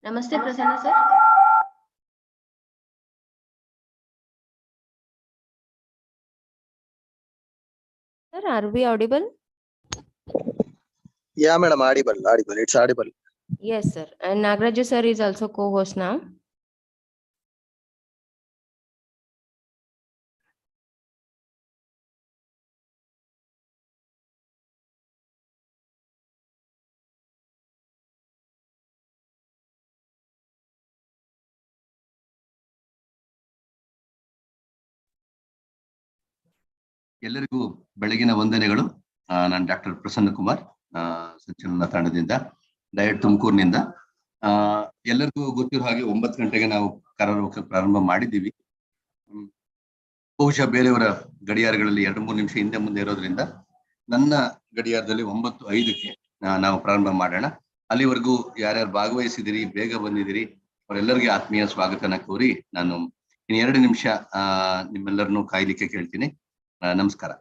Namaste, Prasanna sir. Sir, are we audible? Yeah, madam, audible. It's audible. Yes, sir. And Nagraju sir is also co-host now. ಎಲ್ಲರಿಗೂ ಬೆಳಗಿನ ವಂದನೆಗಳು. ನಾನು doctor Prasanna Kumar, ಸಂಚಲನ ತಂಡದಿಂದ, diet ತುಮಕೂರಿನಿಂದ. ಎಲ್ಲರಿಗೂ ಗೊತ್ತಿರೋ ಹಾಗೆ 9 ಗಂಟೆಗೆ ನಾವು ಕಾರ್ಯಕ್ರಮ ಪ್ರಾರಂಭ ಮಾಡಿದ್ದೀವಿ. ಬಹುಶಃ ಬೇರೆಯವರ ಗಡಿಯಾರಗಳಲ್ಲಿ 2-3 ನಿಮಿಷ ಹಿಂದೆ ಮುಂದೆ ಇರೋದ್ರಿಂದ ನನ್ನ ಗಡಿಯಾರದಲ್ಲಿ 9:05ಕ್ಕೆ ನಾವು ಪ್ರಾರಂಭ ಮಾಡೋಣ. ಅಲ್ಲಿವರೆಗೂ ಯಾರ್ಯಾರು ಭಾಗವಹಿಸಿದಿರಿ, ಬೇಗ ಬಂದಿದ್ದೀರಿ, ಅವರೆಲ್ಲರಿಗೆ ಆತ್ಮೀಯ ಸ್ವಾಗತನ ಕೋರಿ ನಾನು ಇನ್ನು 2 ನಿಮಿಷ ನಿಮ್ಮೆಲ್ಲರನ್ನು ಕಾಯ್ಲಿಕ್ಕೆ ಕೇಳ್ತೀನಿ. ನಮಸ್ಕಾರ.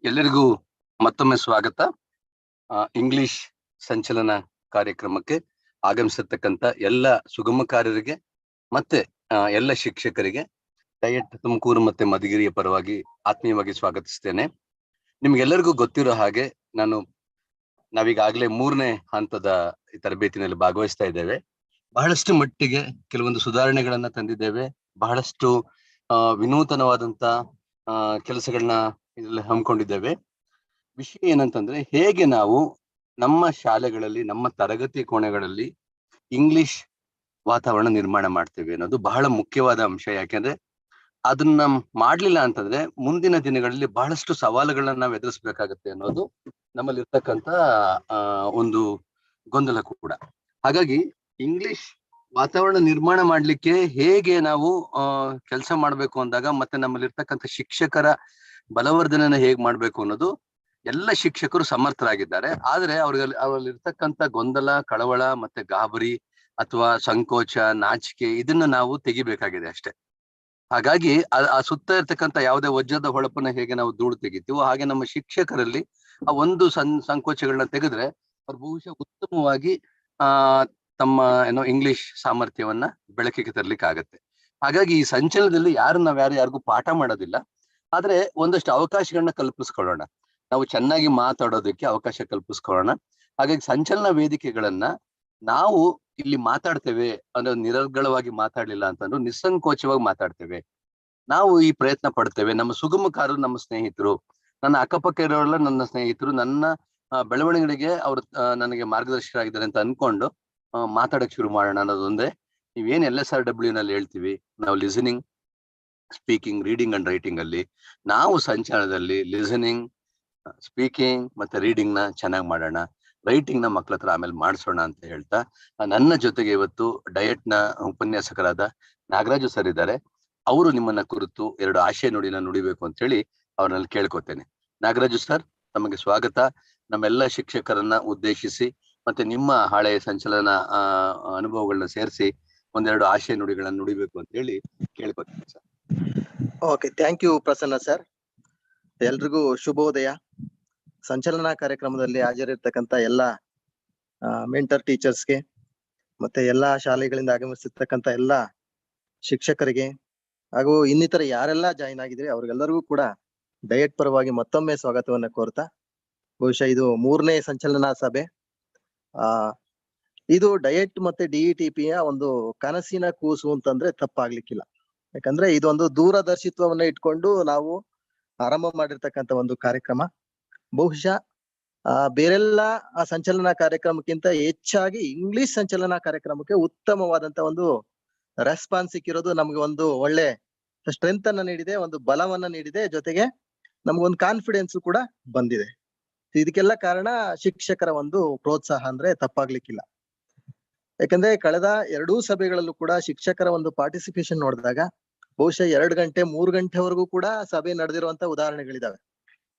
ಎಲ್ಲರಿಗೂ ಮತ್ತೊಮ್ಮೆ ಸ್ವಾಗತ. ಇಂಗ್ಲಿಷ್ ಸಂಚಲನ ಕಾರ್ಯಕ್ರಮಕ್ಕೆ ಆಗಮಿಸಿರ್ತಕ್ಕಂಥ ಎಲ್ಲ ಸುಗಮಕಾರರಿಗೆ ಮತ್ತೆ ಎಲ್ಲ ಶಿಕ್ಷಕರಿಗೆ ಡಯಟ್ ತುಮಕೂರು ಮತ್ತೆ ಮಧುಗಿರಿಯ ಪರವಾಗಿ ಆತ್ಮೀಯವಾಗಿ ಸ್ವಾಗತಿಸ್ತೇನೆ. ನಿಮ್ಗೆಲ್ಲರಿಗೂ ಗೊತ್ತಿರೋ ಹಾಗೆ ನಾವೀಗಾಗಲೇ 3ನೇ ಹಂತದ ತರಬೇತಿನಲ್ಲಿ ಭಾಗವಹಿಸ್ತಾ ಇದ್ದೇವೆ. ಬಹಳಷ್ಟು ಮಟ್ಟಿಗೆ ಕೆಲವೊಂದು ಸುಧಾರಣೆಗಳನ್ನ ತಂದಿದ್ದೇವೆ. ಬಹಳಷ್ಟು ವಿನೂತನವಾದಂತ ಕೆಲಸಗಳನ್ನ ಇದರಲ್ಲಿ ಹಮ್ಮಿಕೊಂಡಿದ್ದೇವೆ. ವಿಷಯ ಏನಂತಂದ್ರೆ, ಹೇಗೆ ನಾವು ನಮ್ಮ ಶಾಲೆಗಳಲ್ಲಿ, ನಮ್ಮ ತರಗತಿ ಕೋಣೆಗಳಲ್ಲಿ ಇಂಗ್ಲಿಷ್ ವಾತಾವರಣ ನಿರ್ಮಾಣ ಮಾಡ್ತೇವೆ ಅನ್ನೋದು ಬಹಳ ಮುಖ್ಯವಾದ ಅಂಶ. ಯಾಕೆಂದ್ರೆ ಅದನ್ನ ಮಾಡ್ಲಿಲ್ಲ ಅಂತಂದ್ರೆ ಮುಂದಿನ ದಿನಗಳಲ್ಲಿ ಬಹಳಷ್ಟು ಸವಾಲುಗಳನ್ನ ನಾವು ಎದುರಿಸ್ಬೇಕಾಗತ್ತೆ ಅನ್ನೋದು ನಮ್ಮಲ್ಲಿ ಇರ್ತಕ್ಕಂತ ಒಂದು ಗೊಂದಲ ಕೂಡ. ಹಾಗಾಗಿ ಇಂಗ್ಲಿಷ್ ವಾತಾವರಣ ನಿರ್ಮಾಣ ಮಾಡ್ಲಿಕ್ಕೆ ಹೇಗೆ ನಾವು ಕೆಲಸ ಮಾಡ್ಬೇಕು ಅಂದಾಗ, ಮತ್ತೆ ನಮ್ಮಲ್ಲಿ ಇರ್ತಕ್ಕಂಥ ಶಿಕ್ಷಕರ ಬಲವರ್ಧನೆನ ಹೇಗ್ ಮಾಡ್ಬೇಕು ಅನ್ನೋದು ಎಲ್ಲ ಶಿಕ್ಷಕರು ಸಮರ್ಥರಾಗಿದ್ದಾರೆ. ಆದ್ರೆ ಅವರಲ್ಲಿ ಇರ್ತಕ್ಕಂಥ ಗೊಂದಲ, ಕಳವಳ, ಮತ್ತೆ ಗಾಬರಿ ಅಥವಾ ಸಂಕೋಚ, ನಾಚಿಕೆ ಇದನ್ನ ನಾವು ತೆಗಿಬೇಕಾಗಿದೆ ಅಷ್ಟೇ. ಹಾಗಾಗಿ ಆ ಸುತ್ತ ಇರ್ತಕ್ಕಂಥ ಯಾವುದೇ ವಜ್ರದ ಹೊಳಪನ್ನ ಹೇಗೆ ನಾವು ಧೂಳು ತೆಗಿತೀವೋ ಹಾಗೆ ನಮ್ಮ ಶಿಕ್ಷಕರಲ್ಲಿ ಆ ಒಂದು ಸಂಕೋಚಗಳನ್ನ ತೆಗೆದ್ರೆ ಅವ್ರು ಬಹುಶಃ ಉತ್ತಮವಾಗಿ ತಮ್ಮ ಇಂಗ್ಲಿಷ್ ಸಾಮರ್ಥ್ಯವನ್ನ ಬೆಳಕಿಗೆ ತರ್ಲಿಕ್ಕೆ ಆಗತ್ತೆ. ಹಾಗಾಗಿ ಈ ಸಂಚಲನದಲ್ಲಿ ಯಾರಿಗೂ ಪಾಠ ಮಾಡೋದಿಲ್ಲ, ಆದ್ರೆ ಒಂದಷ್ಟು ಅವಕಾಶಗಳನ್ನ ಕಲ್ಪಿಸ್ಕೊಳ್ಳೋಣ. ನಾವು ಚೆನ್ನಾಗಿ ಮಾತಾಡೋದಕ್ಕೆ ಅವಕಾಶ ಕಲ್ಪಿಸ್ಕೊಳ್ಳೋಣ. ಹಾಗಾಗಿ ಸಂಚಲನ ವೇದಿಕೆಗಳನ್ನ ನಾವು ಇಲ್ಲಿ ಮಾತಾಡ್ತೇವೆ ಅಂದ್ರೆ ನಿರರ್ಗಳವಾಗಿ ಮಾತಾಡ್ಲಿಲ್ಲ ಅಂತಂದ್ರು ನಿಸ್ಸಂಕೋಚವಾಗಿ ಮಾತಾಡ್ತೇವೆ. ನಾವು ಈ ಪ್ರಯತ್ನ ಪಡ್ತೇವೆ. ನಮ್ಮ ಸುಗಮಕಾರರು ನಮ್ಮ ಸ್ನೇಹಿತರು, ನನ್ನ ಅಕ್ಕಪಕ್ಕ ಇರೋರೆಲ್ಲ ನನ್ನ ಸ್ನೇಹಿತರು, ನನ್ನ ಬೆಳವಣಿಗೆಗೆ ಅವ್ರು ನನಗೆ ಮಾರ್ಗದರ್ಶಕರಾಗಿದ್ದಾರೆ ಅಂತ ಅನ್ಕೊಂಡು ಮಾತಾಡಕ್ ಶುರು ಮಾಡೋಣ ಅನ್ನೋದೊಂದೇ. ನೀವೇನ್ LSRW ನಲ್ಲಿ ಹೇಳ್ತೀವಿ, ನಾವು listening, speaking, reading and writing ಅಲ್ಲಿ ನಾವು ಸಂಚಲನದಲ್ಲಿ ಲಿಸನಿಂಗ್, ಸ್ಪೀಕಿಂಗ್ ಮತ್ತೆ ರೀಡಿಂಗ್ ನ ಚೆನ್ನಾಗಿ ಮಾಡೋಣ, ರೈಟಿಂಗ್ ನ ಮಕ್ಳ ಹತ್ರ ಆಮೇಲೆ ಮಾಡಿಸೋಣ ಅಂತ ಹೇಳ್ತಾ, ನನ್ನ ಜೊತೆಗೆ ಇವತ್ತು ಡಯಟ್ ನ ಉಪನ್ಯಾಸಕರಾದ ನಾಗರಾಜು ಸರ್ ಇದ್ದಾರೆ. ಅವರು ನಿಮ್ಮನ್ನ ಕುರಿತು 2 ಆಶಯ ನುಡಿನ ನುಡಿಬೇಕು ಅಂತ ಹೇಳಿ ಅವ್ರನ್ನಲ್ಲಿ ಕೇಳ್ಕೊತೇನೆ. ನಾಗರಾಜು ಸರ್, ತಮಗೆ ಸ್ವಾಗತ. ನಮ್ಮೆಲ್ಲ ಶಿಕ್ಷಕರನ್ನ ಉದ್ದೇಶಿಸಿ ಮತ್ತೆ ನಿಮ್ಮ ಹಳೆಯ ಸಂಚಲನ ಅನುಭವಗಳನ್ನ ಸೇರಿಸಿ 1-2 ಆಶಯ ನುಡಿಗಳನ್ನ ನುಡಿಬೇಕು ಅಂತ ಹೇಳಿ ಕೇಳ್ಕೊತೀನಿ sir. Okay, thank you Prasanna sir. ಎಲ್ರಿಗೂ ಶುಭೋದಯ. ಸಂಚಲನ ಕಾರ್ಯಕ್ರಮದಲ್ಲಿ ಹಾಜರಿರ್ತಕ್ಕಂಥ ಎಲ್ಲ ಮೆಂಟರ್ ಟೀಚರ್ಸ್ಗೆ ಮತ್ತೆ ಎಲ್ಲಾ ಶಾಲೆಗಳಿಂದ ಆಗಮಿಸಿರ್ತಕ್ಕಂಥ ಎಲ್ಲ ಶಿಕ್ಷಕರಿಗೆ ಹಾಗೂ ಇನ್ನಿತರ ಯಾರೆಲ್ಲ ಜಾಯಿನ್ ಆಗಿದ್ರೆ ಅವ್ರಿಗೆಲ್ಲರಿಗೂ ಕೂಡ ಡಯಟ್ ಪರವಾಗಿ ಮತ್ತೊಮ್ಮೆ ಸ್ವಾಗತವನ್ನ ಕೋರ್ತಾ, ಬಹುಶಃ ಇದು 3ನೇ ಸಂಚಲನ ಸಭೆ. ಇದು ಡಯಟ್ ಮತ್ತೆ DETPಯ ಒಂದು ಕನಸಿನ ಕೂಸು ಅಂತಂದ್ರೆ ತಪ್ಪಾಗ್ಲಿಕ್ಕಿಲ್ಲ. ಯಾಕಂದ್ರೆ ಇದೊಂದು ದೂರದರ್ಶಿತ್ವವನ್ನ ಇಟ್ಕೊಂಡು ನಾವು ಆರಂಭ ಮಾಡಿರ್ತಕ್ಕಂಥ ಒಂದು ಕಾರ್ಯಕ್ರಮ. ಬಹುಶಃ ಬೇರೆಲ್ಲ ಸಂಚಲನ ಕಾರ್ಯಕ್ರಮಕ್ಕಿಂತ ಹೆಚ್ಚಾಗಿ ಇಂಗ್ಲಿಷ್ ಸಂಚಲನ ಕಾರ್ಯಕ್ರಮಕ್ಕೆ ಉತ್ತಮವಾದಂತ ಒಂದು ರೆಸ್ಪಾನ್ಸ್ ಸಿಕ್ಕಿರೋದು ನಮ್ಗೆ ಒಂದು ಒಳ್ಳೆ ಸ್ಟ್ರೆಂತ್ ಅನ್ನ ನೀಡಿದೆ, ಒಂದು ಬಲವನ್ನ ನೀಡಿದೆ, ಜೊತೆಗೆ ನಮ್ಗೊಂದು ಕಾನ್ಫಿಡೆನ್ಸ್ ಕೂಡ ಬಂದಿದೆ. ಇದಕ್ಕೆಲ್ಲ ಕಾರಣ ಶಿಕ್ಷಕರ ಒಂದು ಪ್ರೋತ್ಸಾಹ ಅಂದ್ರೆ ತಪ್ಪಾಗ್ಲಿಕ್ಕಿಲ್ಲ. ಯಾಕಂದ್ರೆ ಕಳೆದ 2 ಸಭೆಗಳಲ್ಲೂ ಕೂಡ ಶಿಕ್ಷಕರ ಒಂದು ಪಾರ್ಟಿಸಿಪೇಷನ್ ನೋಡಿದಾಗ ಬಹುಶಃ 2 ಗಂಟೆ 3 ಗಂಟೆವರೆಗೂ ಕೂಡ ಸಭೆ ನಡೆದಿರುವಂತ ಉದಾಹರಣೆಗಳಿದಾವೆ.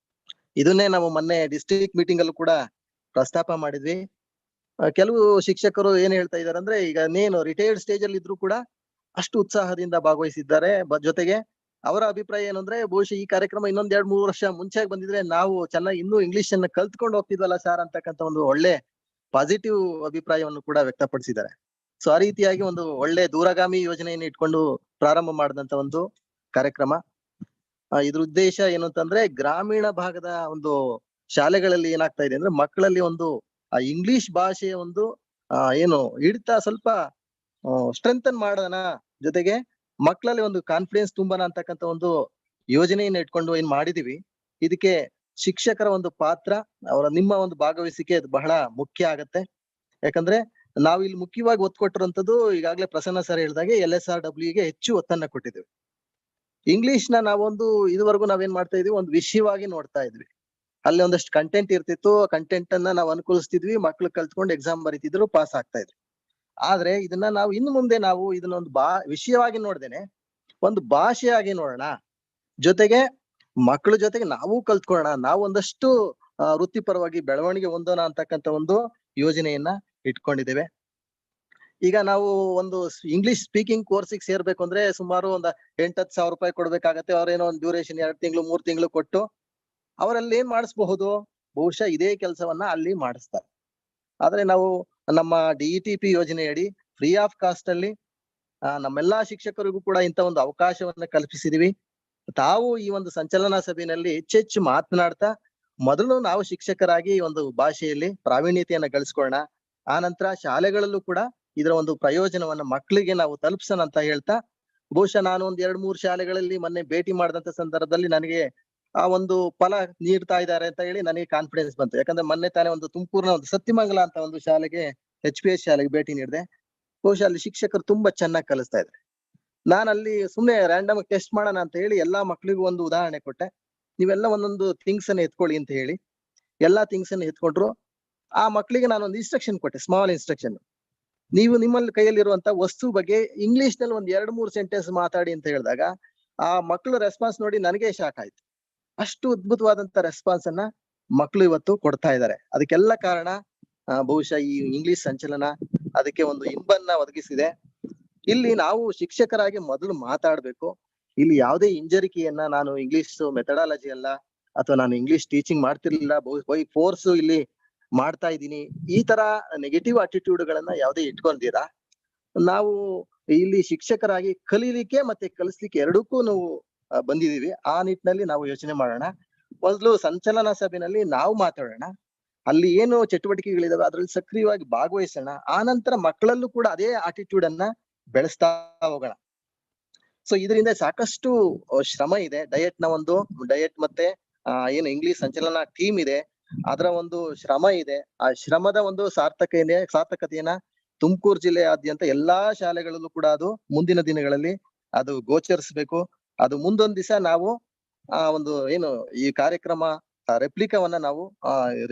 ಇದನ್ನೇ ನಾವು ಮೊನ್ನೆ ಡಿಸ್ಟ್ರಿಕ್ಟ್ ಮೀಟಿಂಗ್ ಅಲ್ಲೂ ಕೂಡ ಪ್ರಸ್ತಾಪ ಮಾಡಿದ್ವಿ. ಕೆಲವು ಶಿಕ್ಷಕರು ಏನ್ ಹೇಳ್ತಾ ಇದಾರೆ ಅಂದ್ರೆ, ಈಗ ನೇನು ರಿಟೈರ್ಡ್ ಸ್ಟೇಜ್ ಅಲ್ಲಿ ಇದ್ರು ಕೂಡ ಅಷ್ಟು ಉತ್ಸಾಹದಿಂದ ಭಾಗವಹಿಸಿದ್ದಾರೆ. ಜೊತೆಗೆ ಅವರ ಅಭಿಪ್ರಾಯ ಏನು ಅಂದ್ರೆ, ಬಹುಶಃ ಈ ಕಾರ್ಯಕ್ರಮ ಇನ್ನೊಂದ್ 2-3 ವರ್ಷ ಮುಂಚೆ ಬಂದಿದ್ರೆ ನಾವು ಚೆನ್ನಾಗಿ ಇನ್ನೂ ಇಂಗ್ಲಿಷ್ ಅನ್ನ ಕಲ್ತ್ಕೊಂಡು ಹೋಗ್ತಿದ್ವಲ್ಲ ಸರ್ ಅಂತಕ್ಕಂಥ ಒಂದು ಒಳ್ಳೆ ಪಾಸಿಟಿವ್ ಅಭಿಪ್ರಾಯವನ್ನು ಕೂಡ ವ್ಯಕ್ತಪಡಿಸಿದ್ದಾರೆ. ಸೊ ಆ ರೀತಿಯಾಗಿ ಒಂದು ಒಳ್ಳೆ ದೂರಗಾಮಿ ಯೋಜನೆಯನ್ನು ಇಟ್ಕೊಂಡು ಪ್ರಾರಂಭ ಮಾಡಿದಂತ ಒಂದು ಕಾರ್ಯಕ್ರಮ. ಇದ್ರ ಉದ್ದೇಶ ಏನು ಅಂತಂದ್ರೆ, ಗ್ರಾಮೀಣ ಭಾಗದ ಒಂದು ಶಾಲೆಗಳಲ್ಲಿ ಏನಾಗ್ತಾ ಇದೆ ಅಂದ್ರೆ, ಮಕ್ಕಳಲ್ಲಿ ಒಂದು ಆ ಇಂಗ್ಲಿಷ್ ಭಾಷೆಯ ಒಂದು ಏನು ಹಿಡಿತ ಸ್ವಲ್ಪ ಸ್ಟ್ರೆಂಥನ್ ಮಾಡೋಣ, ಜೊತೆಗೆ ಮಕ್ಕಳಲ್ಲಿ ಒಂದು ಕಾನ್ಫಿಡೆನ್ಸ್ ತುಂಬೋಣ ಅಂತಕ್ಕಂಥ ಒಂದು ಯೋಜನೆಯನ್ನು ಇಟ್ಕೊಂಡು ಏನ್ ಮಾಡಿದೀವಿ. ಇದಕ್ಕೆ ಶಿಕ್ಷಕರ ಒಂದು ಪಾತ್ರ, ನಿಮ್ಮ ಒಂದು ಭಾಗವಹಿಸಿಕೆ ಅದು ಬಹಳ ಮುಖ್ಯ ಆಗತ್ತೆ. ಯಾಕಂದ್ರೆ ನಾವು ಇಲ್ಲಿ ಮುಖ್ಯವಾಗಿ ಒತ್ತು ಕೊಟ್ಟಿರುವಂತದ್ದು, ಈಗಾಗಲೇ ಪ್ರಸನ್ನ ಸರ್ ಹೇಳಿದಾಗೆ LSRWಗೆ ಹೆಚ್ಚು ಒತ್ತನ್ನ ಕೊಟ್ಟಿದ್ದೇವೆ. ಇಂಗ್ಲಿಷ್ ನ ನಾವೊಂದು ಇದುವರೆಗೂ ನಾವೇನ್ ಮಾಡ್ತಾ ಇದೀವಿ, ಒಂದು ವಿಷಯವಾಗಿ ನೋಡ್ತಾ ಇದ್ವಿ. ಅಲ್ಲಿ ಒಂದಷ್ಟು ಕಂಟೆಂಟ್ ಇರ್ತಿತ್ತು, ಕಂಟೆಂಟ್ ಅನ್ನ ನಾವು ಅನುಕೂಲಿಸ್ತಿದ್ವಿ, ಮಕ್ಳು ಕಲ್ತ್ಕೊಂಡು ಎಕ್ಸಾಮ್ ಬರೀತಿದ್ರು, ಪಾಸ್ ಆಗ್ತಾ ಇದ್ರು. ಆದ್ರೆ ಇದನ್ನ ನಾವು ಇನ್ನು ಮುಂದೆ ನಾವು ಇದನ್ನ ಒಂದು ವಿಷಯವಾಗಿ ನೋಡ್ದೇನೆ ಒಂದು ಭಾಷೆಯಾಗಿ ನೋಡೋಣ, ಜೊತೆಗೆ ಮಕ್ಕಳ ಜೊತೆಗೆ ನಾವು ಕಲ್ತ್ಕೊಳ್ಳೋಣ, ನಾವು ಒಂದಷ್ಟು ವೃತ್ತಿಪರವಾಗಿ ಬೆಳವಣಿಗೆ ಹೊಂದೋಣ ಅಂತಕ್ಕಂಥ ಒಂದು ಯೋಜನೆಯನ್ನ ಇಟ್ಕೊಂಡಿದ್ದೇವೆ. ಈಗ ನಾವು ಒಂದು ಇಂಗ್ಲಿಷ್ ಸ್ಪೀಕಿಂಗ್ ಕೋರ್ಸಿಗೆ ಸೇರ್ಬೇಕು ಅಂದ್ರೆ ಸುಮಾರು ಒಂದು 8-10 ಸಾವಿರ ರೂಪಾಯಿ ಕೊಡ್ಬೇಕಾಗತ್ತೆ. ಅವ್ರೇನೋ ಒಂದು ಡ್ಯೂರೇಷನ್ 2 ತಿಂಗಳು 3 ತಿಂಗಳು ಕೊಟ್ಟು ಅವರಲ್ಲಿ ಏನ್ ಮಾಡಿಸ್ಬಹುದು, ಬಹುಶಃ ಇದೇ ಕೆಲಸವನ್ನ ಅಲ್ಲಿ ಮಾಡಿಸ್ತಾರೆ. ಆದ್ರೆ ನಾವು ನಮ್ಮ DETP ಯೋಜನೆಯಡಿ ಫ್ರೀ ಆಫ್ ಕಾಸ್ಟ್ ಅಲ್ಲಿ ನಮ್ಮೆಲ್ಲಾ ಶಿಕ್ಷಕರಿಗೂ ಕೂಡ ಇಂತ ಒಂದು ಅವಕಾಶವನ್ನ ಕಲ್ಪಿಸಿದೀವಿ. ತಾವು ಈ ಒಂದು ಸಂಚಲನಾ ಸಭೆಯಲ್ಲಿ ಹೆಚ್ಚೆಚ್ಚು ಮಾತನಾಡ್ತಾ, ಮೊದಲು ನಾವು ಶಿಕ್ಷಕರಾಗಿ ಒಂದು ಭಾಷೆಯಲ್ಲಿ ಪ್ರಾವೀಣ್ಯತೆಯನ್ನ ಗಳಿಸ್ಕೊಳ್ಳೋಣ. ಆ ನಂತರ ಶಾಲೆಗಳಲ್ಲೂ ಕೂಡ ಇದರ ಒಂದು ಪ್ರಯೋಜನವನ್ನ ಮಕ್ಕಳಿಗೆ ನಾವು ತಲುಪಿಸೋಣ ಅಂತ ಹೇಳ್ತಾ, ಬಹುಶಃ ನಾನು ಒಂದ್ 2-3 ಶಾಲೆಗಳಲ್ಲಿ ಮೊನ್ನೆ ಭೇಟಿ ಮಾಡಿದಂತ ಸಂದರ್ಭದಲ್ಲಿ ನನಗೆ ಆ ಒಂದು ಫಲ ನೀಡ್ತಾ ಇದ್ದಾರೆ ಅಂತ ಹೇಳಿ ನನಗೆ ಕಾನ್ಫಿಡೆನ್ಸ್ ಬಂತು. ಯಾಕಂದ್ರೆ ಮೊನ್ನೆ ತಾನೇ ಒಂದು ತುಮಕೂರಿನ ಒಂದು ಸತ್ಯಮಂಗಲ ಅಂತ ಒಂದು ಶಾಲೆಗೆ HPS ಶಾಲೆಗೆ ಭೇಟಿ ನೀಡಿದೆ. ಬಹುಶಃ ಅಲ್ಲಿ ಶಿಕ್ಷಕರು ತುಂಬಾ ಚೆನ್ನಾಗಿ ಕಲಿಸ್ತಾ ಇದ್ದಾರೆ. ನಾನು ಅಲ್ಲಿ ಸುಮ್ನೆ ರ್ಯಾಂಡಮ್ ಟೆಸ್ಟ್ ಮಾಡೋಣ ಅಂತ ಹೇಳಿ ಎಲ್ಲಾ ಮಕ್ಳಿಗೂ ಒಂದು ಉದಾಹರಣೆ ಕೊಟ್ಟೆ. ನೀವೆಲ್ಲ ಒಂದೊಂದು ಥಿಂಗ್ಸ್ ಅನ್ನ ಎತ್ಕೊಳ್ಳಿ ಅಂತ ಹೇಳಿ ಎಲ್ಲಾ ಥಿಂಗ್ಸ್ ಅನ್ನ ಎತ್ಕೊಂಡ್ರು. ಆ ಮಕ್ಳಿಗೆ ನಾನೊಂದು ಇನ್ಸ್ಟ್ರಕ್ಷನ್ ಕೊಟ್ಟೆ, ಸ್ಮಾಲ್ ಇನ್ಸ್ಟ್ರಕ್ಷನ್. ನೀವು ನಿಮ್ಮಲ್ಲಿ ಕೈಯಲ್ಲಿರುವಂತ ವಸ್ತು ಬಗ್ಗೆ ಇಂಗ್ಲಿಷ್ ನಲ್ಲಿ ಒಂದ್ 2-3 ಸೆಂಟೆನ್ಸ್ ಮಾತಾಡಿ ಅಂತ ಹೇಳಿದಾಗ ಆ ಮಕ್ಕಳು ರೆಸ್ಪಾನ್ಸ್ ನೋಡಿ ನನಗೆ ಶಾಕ್ ಆಯ್ತು. ಅಷ್ಟು ಅದ್ಭುತವಾದಂತ ರೆಸ್ಪಾನ್ಸ್ ಅನ್ನ ಮಕ್ಕಳು ಇವತ್ತು ಕೊಡ್ತಾ ಇದ್ದಾರೆ. ಅದಕ್ಕೆಲ್ಲ ಕಾರಣ ಬಹುಶಃ ಈ ಇಂಗ್ಲಿಷ್ ಸಂಚಲನ ಅದಕ್ಕೆ ಒಂದು ಇಂಬನ್ನ ಒದಗಿಸಿದೆ. ಇಲ್ಲಿ ನಾವು ಶಿಕ್ಷಕರಾಗಿ ಮೊದಲು ಮಾತಾಡ್ಬೇಕು. ಇಲ್ಲಿ ಯಾವುದೇ ಹಿಂಜರಿಕೆಯನ್ನ ನಾನು ಇಂಗ್ಲಿಷ್ ಮೆಥಡಾಲಜಿ ಅಲ್ಲ ಅಥವಾ ನಾನು ಇಂಗ್ಲಿಷ್ ಟೀಚಿಂಗ್ ಮಾಡ್ತಿರ್ಲಿಲ್ಲ, ಬೈ ಫೋರ್ಸ್ ಇಲ್ಲಿ ಮಾಡ್ತಾ ಇದ್ದೀನಿ, ಈ ತರ ನೆಗೆಟಿವ್ ಅಟಿಟ್ಯೂಡ್ ಗಳನ್ನ ಯಾವುದೇ ಇಟ್ಕೊಂಡಿರಾ. ನಾವು ಇಲ್ಲಿ ಶಿಕ್ಷಕರಾಗಿ ಕಲೀಲಿಕ್ಕೆ ಮತ್ತೆ ಕಲಿಸ್ಲಿಕ್ಕೆ ಎರಡಕ್ಕೂ ನಾವು ಬಂದಿದೀವಿ. ಆ ನಿಟ್ಟಿನಲ್ಲಿ ನಾವು ಯೋಚನೆ ಮಾಡೋಣ. ಮೊದಲು ಸಂಚಲನ ಸಭೆಯಲ್ಲಿ ನಾವು ಮಾತಾಡೋಣ, ಅಲ್ಲಿ ಏನು ಚಟುವಟಿಕೆಗಳಿದಾವೆ ಅದ್ರಲ್ಲಿ ಸಕ್ರಿಯವಾಗಿ ಭಾಗವಹಿಸೋಣ. ಆ ನಂತರ ಮಕ್ಕಳಲ್ಲೂ ಕೂಡ ಅದೇ ಆಟಿಟ್ಯೂಡ್ ಅನ್ನ ಬೆಳೆಸ್ತಾ ಹೋಗೋಣ. ಸೊ ಇದರಿಂದ ಸಾಕಷ್ಟು ಶ್ರಮ ಇದೆ. ಡಯಟ್ ಮತ್ತೆ ಏನು ಇಂಗ್ಲಿಷ್ ಸಂಚಲನ ಟೀಮ್ ಇದೆ, ಅದರ ಒಂದು ಶ್ರಮ ಇದೆ. ಆ ಶ್ರಮದ ಒಂದು ಸಾರ್ಥಕತೆಯನ್ನ ತುಮಕೂರು ಜಿಲ್ಲೆಯಾದ್ಯಂತ ಎಲ್ಲಾ ಶಾಲೆಗಳಲ್ಲೂ ಕೂಡ ಅದು ಮುಂದಿನ ದಿನಗಳಲ್ಲಿ ಅದು ಗೋಚರಿಸಬೇಕು. ಅದು ಮುಂದೊಂದ್ ದಿವಸ ನಾವು ಒಂದು ಏನು ಈ ಕಾರ್ಯಕ್ರಮ ರೆಪ್ಲಿಕಾವನ್ನ ನಾವು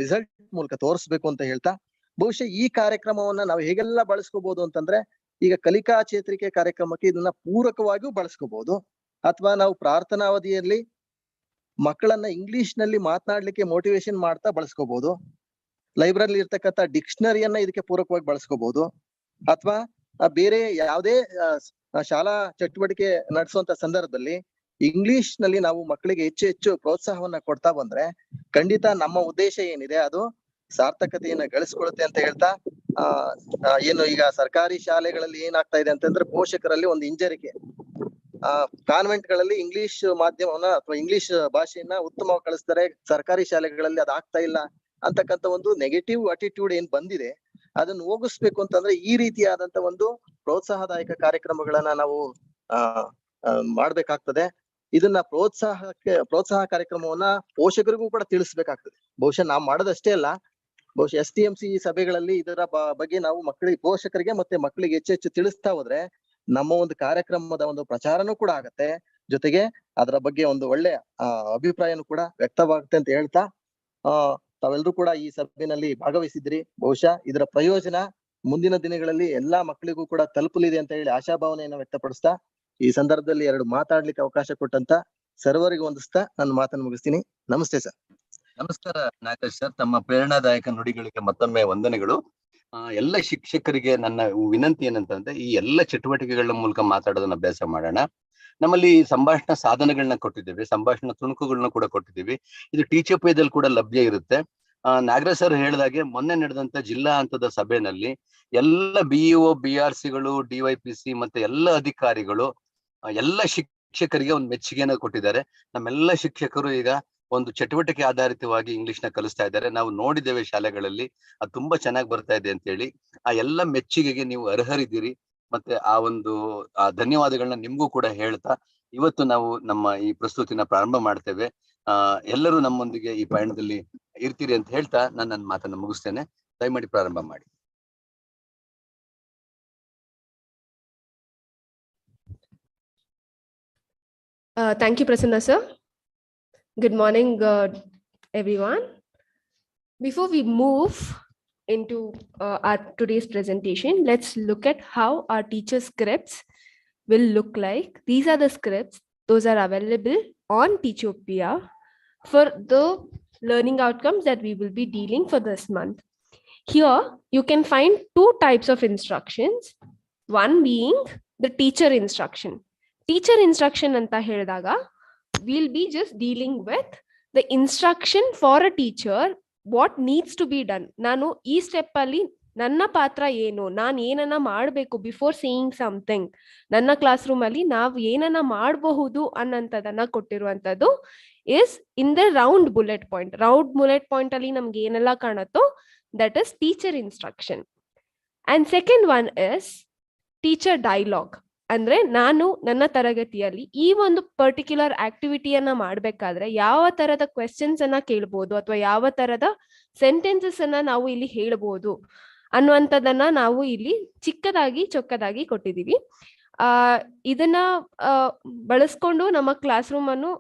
ರಿಸಲ್ಟ್ ಮೂಲಕ ತೋರಿಸ್ಬೇಕು ಅಂತ ಹೇಳ್ತಾ, ಬಹುಶಃ ಈ ಕಾರ್ಯಕ್ರಮವನ್ನ ನಾವು ಹೇಗೆಲ್ಲ ಬಳಸ್ಕೋಬಹುದು ಅಂತಂದ್ರೆ, ಈಗ ಕಲಿಕಾ ಚೇತರಿಕೆ ಕಾರ್ಯಕ್ರಮಕ್ಕೆ ಇದನ್ನ ಪೂರಕವಾಗಿಯೂ ಬಳಸ್ಕೋಬಹುದು. ಅಥವಾ ನಾವು ಪ್ರಾರ್ಥನಾ ಅವಧಿಯಲ್ಲಿ ಮಕ್ಕಳನ್ನ ಇಂಗ್ಲಿಷ್ ನಲ್ಲಿ ಮಾತನಾಡ್ಲಿಕ್ಕೆ ಮೋಟಿವೇಶನ್ ಮಾಡ್ತಾ ಬಳಸ್ಕೋಬಹುದು. ಲೈಬ್ರರಿ ಇರ್ತಕ್ಕಂಥ ಡಿಕ್ಷನರಿಯನ್ನ ಇದಕ್ಕೆ ಪೂರಕವಾಗಿ ಬಳಸ್ಕೋಬಹುದು. ಅಥವಾ ಬೇರೆ ಯಾವುದೇ ಶಾಲಾ ಚಟುವಟಿಕೆ ನಡೆಸುವಂತ ಸಂದರ್ಭದಲ್ಲಿ ಇಂಗ್ಲಿಷ್ ನಲ್ಲಿ ನಾವು ಮಕ್ಕಳಿಗೆ ಹೆಚ್ಚು ಹೆಚ್ಚು ಪ್ರೋತ್ಸಾಹವನ್ನ ಕೊಡ್ತಾ ಬಂದ್ರೆ ಖಂಡಿತ ನಮ್ಮ ಉದ್ದೇಶ ಏನಿದೆ ಅದು ಸಾರ್ಥಕತೆಯನ್ನ ಗಳಿಸ್ಕೊಳುತ್ತೆ ಅಂತ ಹೇಳ್ತಾ, ಏನು ಈಗ ಸರ್ಕಾರಿ ಶಾಲೆಗಳಲ್ಲಿ ಏನಾಗ್ತಾ ಇದೆ ಅಂತಂದ್ರೆ ಪೋಷಕರಲ್ಲಿ ಒಂದು ಹಿಂಜರಿಕೆ. ಕಾನ್ವೆಂಟ್ ಗಳಲ್ಲಿ ಇಂಗ್ಲಿಷ್ ಮಾಧ್ಯಮವನ್ನ ಅಥವಾ ಇಂಗ್ಲಿಷ್ ಭಾಷೆಯನ್ನ ಉತ್ತಮವಾಗಿ ಕಲಿಸ್ತಾರೆ, ಸರ್ಕಾರಿ ಶಾಲೆಗಳಲ್ಲಿ ಅದಾಗ್ತಾ ಇಲ್ಲ ಅಂತಕ್ಕಂಥ ಒಂದು ನೆಗೆಟಿವ್ ಅಟಿಟ್ಯೂಡ್ ಏನ್ ಬಂದಿದೆ ಅದನ್ನ ಹೋಗಿಸ್ಬೇಕು ಅಂತಂದ್ರೆ ಈ ರೀತಿಯಾದಂತ ಒಂದು ಪ್ರೋತ್ಸಾಹದಾಯಕ ಕಾರ್ಯಕ್ರಮಗಳನ್ನ ನಾವು ಮಾಡ್ಬೇಕಾಗ್ತದೆ. ಇದನ್ನ ಪ್ರೋತ್ಸಾಹ ಕಾರ್ಯಕ್ರಮವನ್ನ ಪೋಷಕರಿಗೂ ಕೂಡ ತಿಳಿಸ್ಬೇಕಾಗ್ತದೆ. ಬಹುಶಃ ನಾವು ಮಾಡೋದಷ್ಟೇ ಅಲ್ಲ, ಬಹುಶಃ STMC ಸಭೆಗಳಲ್ಲಿ ಇದರ ಬಗ್ಗೆ ನಾವು ಪೋಷಕರಿಗೆ ಮತ್ತೆ ಮಕ್ಕಳಿಗೆ ಹೆಚ್ಚೆಚ್ಚು ತಿಳಿಸ್ತಾ ಹೋದ್ರೆ ನಮ್ಮ ಒಂದು ಕಾರ್ಯಕ್ರಮದ ಒಂದು ಪ್ರಚಾರನೂ ಕೂಡ ಆಗತ್ತೆ, ಜೊತೆಗೆ ಅದರ ಬಗ್ಗೆ ಒಂದು ಒಳ್ಳೆ ಅಭಿಪ್ರಾಯನೂ ಕೂಡ ವ್ಯಕ್ತವಾಗುತ್ತೆ ಅಂತ ಹೇಳ್ತಾ, ತಾವೆಲ್ಲರೂ ಕೂಡ ಈ ಸಭೆಯಲ್ಲಿ ಭಾಗವಹಿಸಿದ್ರಿ. ಬಹುಶಃ ಇದರ ಪ್ರಯೋಜನ ಮುಂದಿನ ದಿನಗಳಲ್ಲಿ ಎಲ್ಲಾ ಮಕ್ಕಳಿಗೂ ಕೂಡ ತಲುಪಲಿದೆ ಅಂತ ಹೇಳಿ ಆಶಾಭಾವನೆಯನ್ನು ವ್ಯಕ್ತಪಡಿಸ್ತಾ, ಈ ಸಂದರ್ಭದಲ್ಲಿ 2 ಮಾತಾಡ್ಲಿಕ್ಕೆ ಅವಕಾಶ ಕೊಟ್ಟಂತ ಸರ್ವರಿಗೂ ವಂದಿಸ್ತಾ ನನ್ನ ಮಾತನ್ನು ಮುಗಿಸ್ತೀನಿ. ನಮಸ್ತೆ ಸರ್. ನಮಸ್ಕಾರ ನಾಗೇಶ್ ಸರ್, ತಮ್ಮ ಪ್ರೇರಣಾದಾಯಕ ನುಡಿಗಳಿಗೆ ಮತ್ತೊಮ್ಮೆ ವಂದನೆಗಳು. ಎಲ್ಲ ಶಿಕ್ಷಕರಿಗೆ ನನ್ನ ವಿನಂತಿ ಏನಂತಂದ್ರೆ, ಈ ಎಲ್ಲ ಚಟುವಟಿಕೆಗಳ ಮೂಲಕ ಮಾತಾಡೋದನ್ನ ಅಭ್ಯಾಸ ಮಾಡೋಣ. ನಮ್ಮಲ್ಲಿ ಸಂಭಾಷಣಾ ಸಾಧನಗಳನ್ನ ಕೊಟ್ಟಿದ್ದೇವೆ, ಸಂಭಾಷಣಾ ತುಣುಕುಗಳನ್ನ ಕೂಡ ಕೊಟ್ಟಿದ್ದೀವಿ. ಇದು ಟೀಚರ್ ಪೇಜಲ್ಲಿ ಕೂಡ ಲಭ್ಯ ಇರುತ್ತೆ. ನಾಗರಾಜ್ ಸರ್ ಹೇಳಿದಾಗೆ ಮೊನ್ನೆ ನಡೆದಂತ ಜಿಲ್ಲಾ ಹಂತದ ಸಭೆಯಲ್ಲಿ ಎಲ್ಲ BEO, BRCಗಳು, DYPC ಮತ್ತೆ ಎಲ್ಲ ಅಧಿಕಾರಿಗಳು ಎಲ್ಲ ಶಿಕ್ಷಕರಿಗೆ ಒಂದು ಮೆಚ್ಚುಗೆಯನ್ನು ಕೊಟ್ಟಿದ್ದಾರೆ. ನಮ್ಮೆಲ್ಲ ಶಿಕ್ಷಕರು ಈಗ ಒಂದು ಚಟುವಟಿಕೆ ಆಧಾರಿತವಾಗಿ ಇಂಗ್ಲಿಷ್ ನ ಕಲಿಸ್ತಾ ಇದ್ದಾರೆ. ನಾವು ನೋಡಿದ್ದೇವೆ ಶಾಲೆಗಳಲ್ಲಿ, ಅದು ತುಂಬಾ ಚೆನ್ನಾಗಿ ಬರ್ತಾ ಇದೆ ಅಂತ ಹೇಳಿ. ಆ ಎಲ್ಲ ಮೆಚ್ಚುಗೆಗೆ ನೀವು ಅರ್ಹರಿದ್ದೀರಿ. ಮತ್ತೆ ಆ ಒಂದು ಧನ್ಯವಾದಗಳನ್ನ ನಿಮ್ಗೂ ಕೂಡ ಹೇಳ್ತಾ ಇವತ್ತು ನಾವು ನಮ್ಮ ಈ ಪ್ರಸ್ತುತಿನ ಪ್ರಾರಂಭ ಮಾಡ್ತೇವೆ. ಎಲ್ಲರೂ ನಮ್ಮೊಂದಿಗೆ ಈ ಪಯಣದಲ್ಲಿ ಇರ್ತೀರಿ ಅಂತ ಹೇಳ್ತಾ ನಾನು ನನ್ನ ಮಾತನ್ನ ಮುಗಿಸ್ತೇನೆ. ದಯಮಾಡಿ ಪ್ರಾರಂಭ ಮಾಡಿ. Thank you, Prasanna sir. Good morning, everyone. Before we move into our today's presentation, let's look at how our teacher scripts will look like. These are the scripts. Those are available on Teachopia for the learning outcomes that we will be dealing for this month. Here, you can find 2 types of instructions. One being the teacher instruction. Teacher instruction anta helidaga, we'll be just dealing with the instruction for a teacher, what needs to be done. Nanu ee step alli ನನ್ನ ಪಾತ್ರ ಏನು, ನಾನು ಏನನ್ನ ಮಾಡಬೇಕು before saying something, ನನ್ನ classroom ಅಲ್ಲಿ ನಾವು ಏನನ್ನ ಮಾಡಬಹುದು ಅನ್ನೋಂಥದ್ದನ್ನ ಕೊಟ್ಟಿರುವಂತದ್ದು is in the round bullet point ಅಲ್ಲಿ ನಮ್ಗೆ ಏನೆಲ್ಲ ಕಾಣುತ್ತೋ that is teacher instruction. And second one is teacher dialogue. ಅಂದ್ರೆ ನಾನು ನನ್ನ ತರಗತಿಯಲ್ಲಿ ಈ ಒಂದು ಪರ್ಟಿಕ್ಯುಲರ್ ಆಕ್ಟಿವಿಟಿಯನ್ನ ಮಾಡ್ಬೇಕಾದ್ರೆ ಯಾವ ತರದ ಕ್ವೆಶನ್ಸ್ ಅನ್ನ ಕೇಳ್ಬೋದು ಅಥವಾ ಯಾವ ತರದ ಸೆಂಟೆನ್ಸಸ್ ಅನ್ನ ನಾವು ಇಲ್ಲಿ ಹೇಳ್ಬೋದು ಅನ್ನುವಂಥದ್ದನ್ನ ನಾವು ಇಲ್ಲಿ ಚಿಕ್ಕದಾಗಿ ಚೊಕ್ಕದಾಗಿ ಕೊಟ್ಟಿದೀವಿ. ಇದನ್ನ ಬಳಸ್ಕೊಂಡು ನಮ್ಮ ಕ್ಲಾಸ್ ರೂಮ್ ಅನ್ನು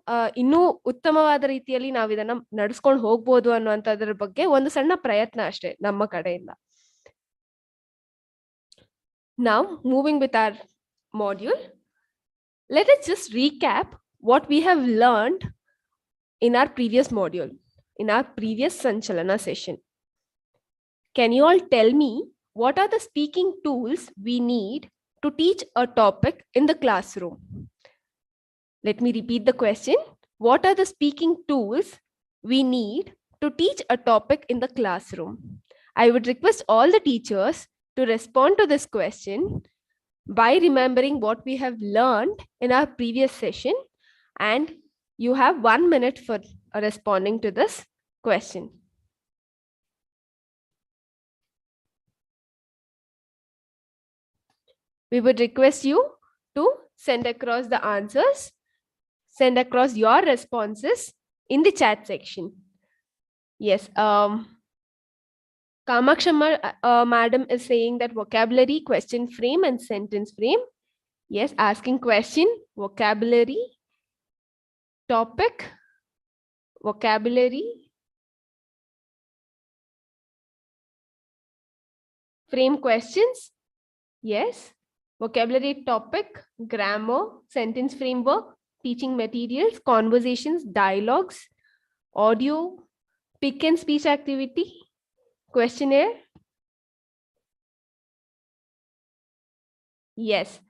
ಇನ್ನೂ ಉತ್ತಮವಾದ ರೀತಿಯಲ್ಲಿ ನಾವು ಇದನ್ನ ನಡ್ಸ್ಕೊಂಡು ಹೋಗ್ಬೋದು ಅನ್ನುವಂಥದ್ರ ಬಗ್ಗೆ ಒಂದು ಸಣ್ಣ ಪ್ರಯತ್ನ ಅಷ್ಟೇ ನಮ್ಮ ಕಡೆಯಿಂದ. Now moving with our module, let us just recap what we have learned in our previous module, in our previous Sanchalana session. Can you all tell me what are the speaking tools we need to teach a topic in the classroom? Let me repeat the question. What are the speaking tools we need to teach a topic in the classroom? I would request all the teachers to respond to this question by remembering what we have learned in our previous session, and you have 1 minute for responding to this question. We would request you to send across the answers, send across your responses in the chat section. Yes, Kamakshama madam is saying that vocabulary, question frame and sentence frame. Yes, asking question, vocabulary, topic, vocabulary, frame questions. Yes, vocabulary, topic, grammar, sentence framework, teaching materials, conversations, dialogues, audio, pick and speech activity, questionnaire. Yes,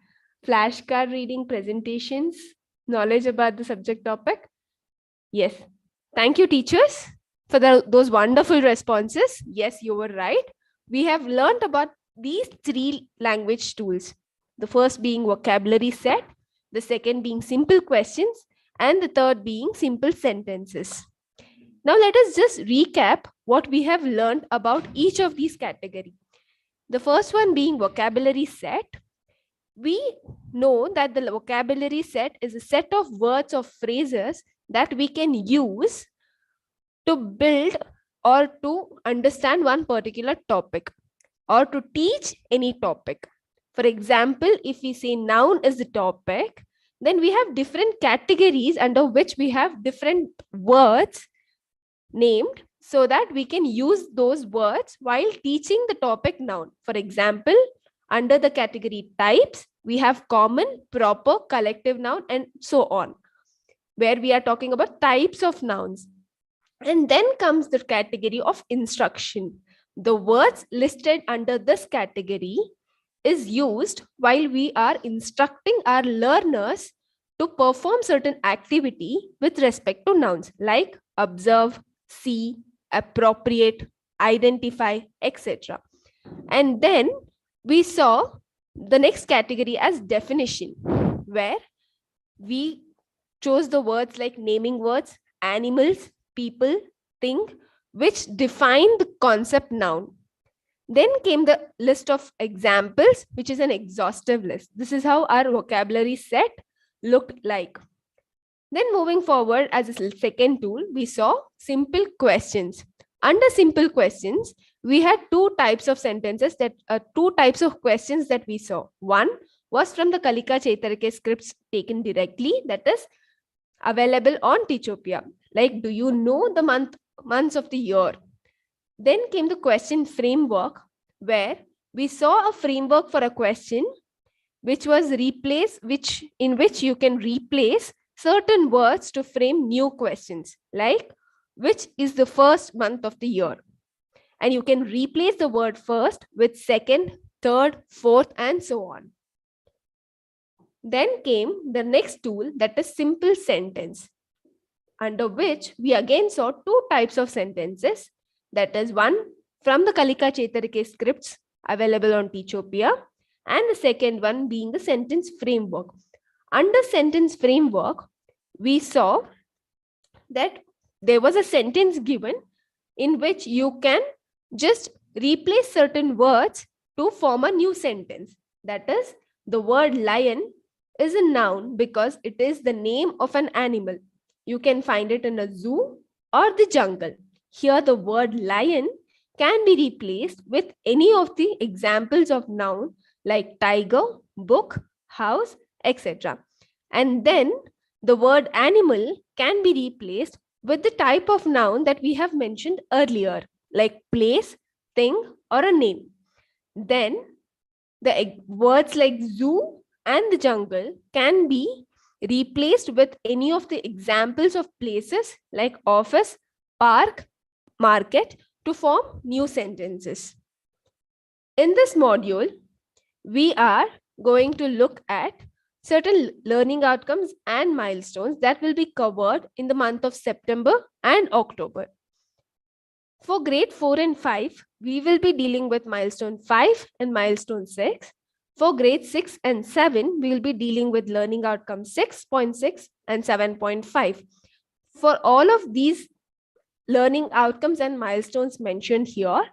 flashcard reading, presentations, knowledge about the subject topic. Yes, thank you teachers for those wonderful responses. Yes, you were right. We have learned about these 3 language tools. The first being vocabulary set, the second being simple questions, and the third being simple sentences. Now let us just recap what we have learned about each of these categories. The first one being vocabulary set. We know that the vocabulary set is a set of words or phrases that we can use to build or to understand one particular topic or to teach any topic. For example, if we say noun is the topic, then we have different categories under which we have different words named so that we can use those words while teaching the topic noun. For example, under the category types, we have common, proper, collective noun, and so on, where we are talking about types of nouns. And then comes the category of instruction. The words listed under this category is used while we are instructing our learners to perform certain activity with respect to nouns like observe, see, appropriate, identify, etc. And then we saw the next category as definition, where we chose the words like naming words, animals, people, thing, which define the concept noun. Then came the list of examples, which is an exhaustive list. This is how our vocabulary set looked like. Then moving forward, as a second tool, we saw simple questions. Under simple questions, we had 2 types of sentences that 2 types of questions that we saw. One was from the Kalika Chaitarke scripts taken directly, that is available on Teachopia. Like, do you know the months of the year? Then came the question framework, where we saw a framework for a question which was in which you can replace certain words to frame new questions, like which is the first month of the year, and you can replace the word first with second, third, fourth, and so on. Then came the next tool, that is simple sentence, under which we again saw 2 types of sentences, that is one from the Kalika Chaitarke scripts available on Teachopia, and the second one being the sentence framework. Under sentence framework, we saw that there was a sentence given in which you can just replace certain words to form a new sentence. That is, The word lion is a noun because it is the name of an animal. You can find it in a zoo or the jungle. Here, the word lion can be replaced with any of the examples of noun like tiger, book, house, etc. And then the word animal can be replaced with the type of noun that we have mentioned earlier, like place, thing, or a name. Then the words like zoo and the jungle can be replaced with any of the examples of places like office, park, market to form new sentences. In this module, we are going to look at certain learning outcomes and milestones that will be covered in the month of September and October. For grade 4 and 5, we will be dealing with milestone 5 and milestone 6. For grade 6 and 7, we will be dealing with learning outcome 6.6 and 7.5. For all of these learning outcomes and milestones mentioned here,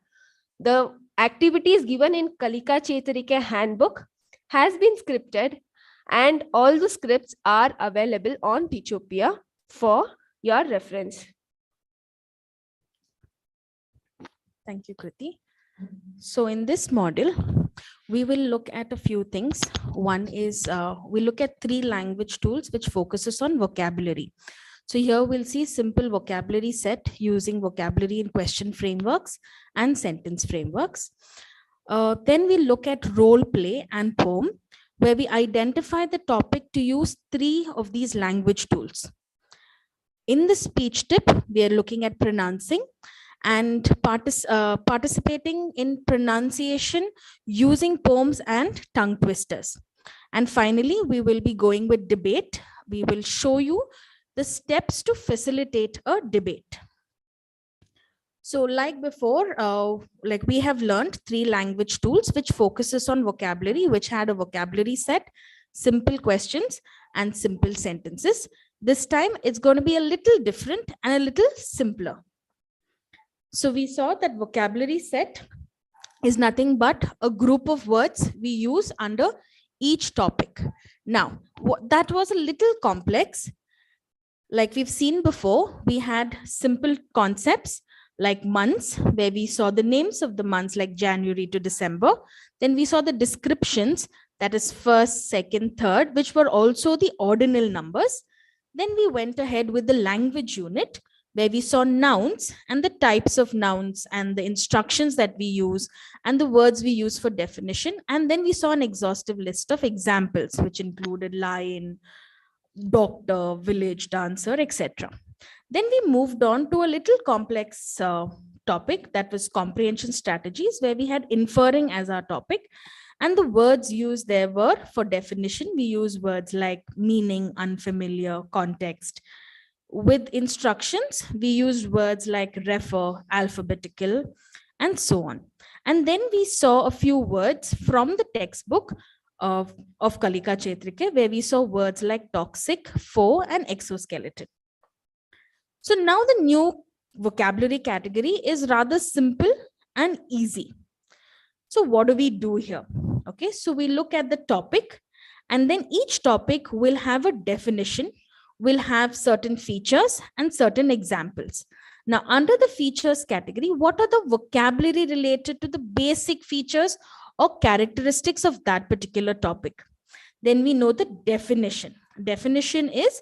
the activities given in Kalika Chetarike handbook has been scripted, and all the scripts are available on Teachopia for your reference. Thank you, Kriti. So in this module, we will look at a few things. One is we look at 3 language tools which focuses on vocabulary. So here we'll see simple vocabulary set using vocabulary and question frameworks and sentence frameworks. Then we look at role play and poem, where we identify the topic to use 3 of these language tools. In the speech tip, we are looking at pronouncing and participating in pronunciation using poems and tongue twisters. And finally, we will be going with debate. We will show you the steps to facilitate a debate. So like before, like we have learned 3 language tools which focuses on vocabulary, which had a vocabulary set, simple questions and simple sentences. This time it's going to be a little different and a little simpler. So we saw that vocabulary set is nothing but a group of words we use under each topic. Now, that was a little complex. Like we've seen before, we had simple concepts like months, where we saw the names of the months like January to December. Then we saw the descriptions, that is first, second, third, which were also the ordinal numbers. Then we went ahead with the language unit, where we saw nouns and the types of nouns and the instructions that we use and the words we use for definition. And then we saw an exhaustive list of examples, which included lion, doctor, village dancer, etc. Then we moved on to a little complex topic, that was comprehension strategies, where we had inferring as our topic. And the words used there were, for definition, we use words like meaning, unfamiliar, context. With instructions, we used words like refer, alphabetical, and so on. And then we saw a few words from the textbook of Kalika Chetarike, where we saw words like toxic, foe, and exoskeleton. So now the new vocabulary category is rather simple and easy. So what do we do here? Okay, so we look at the topic, and then each topic will have a definition, will have certain features and certain examples. Now, under the features category, what are the vocabulary related to the basic features or characteristics of that particular topic? Then we know the definition. Definition is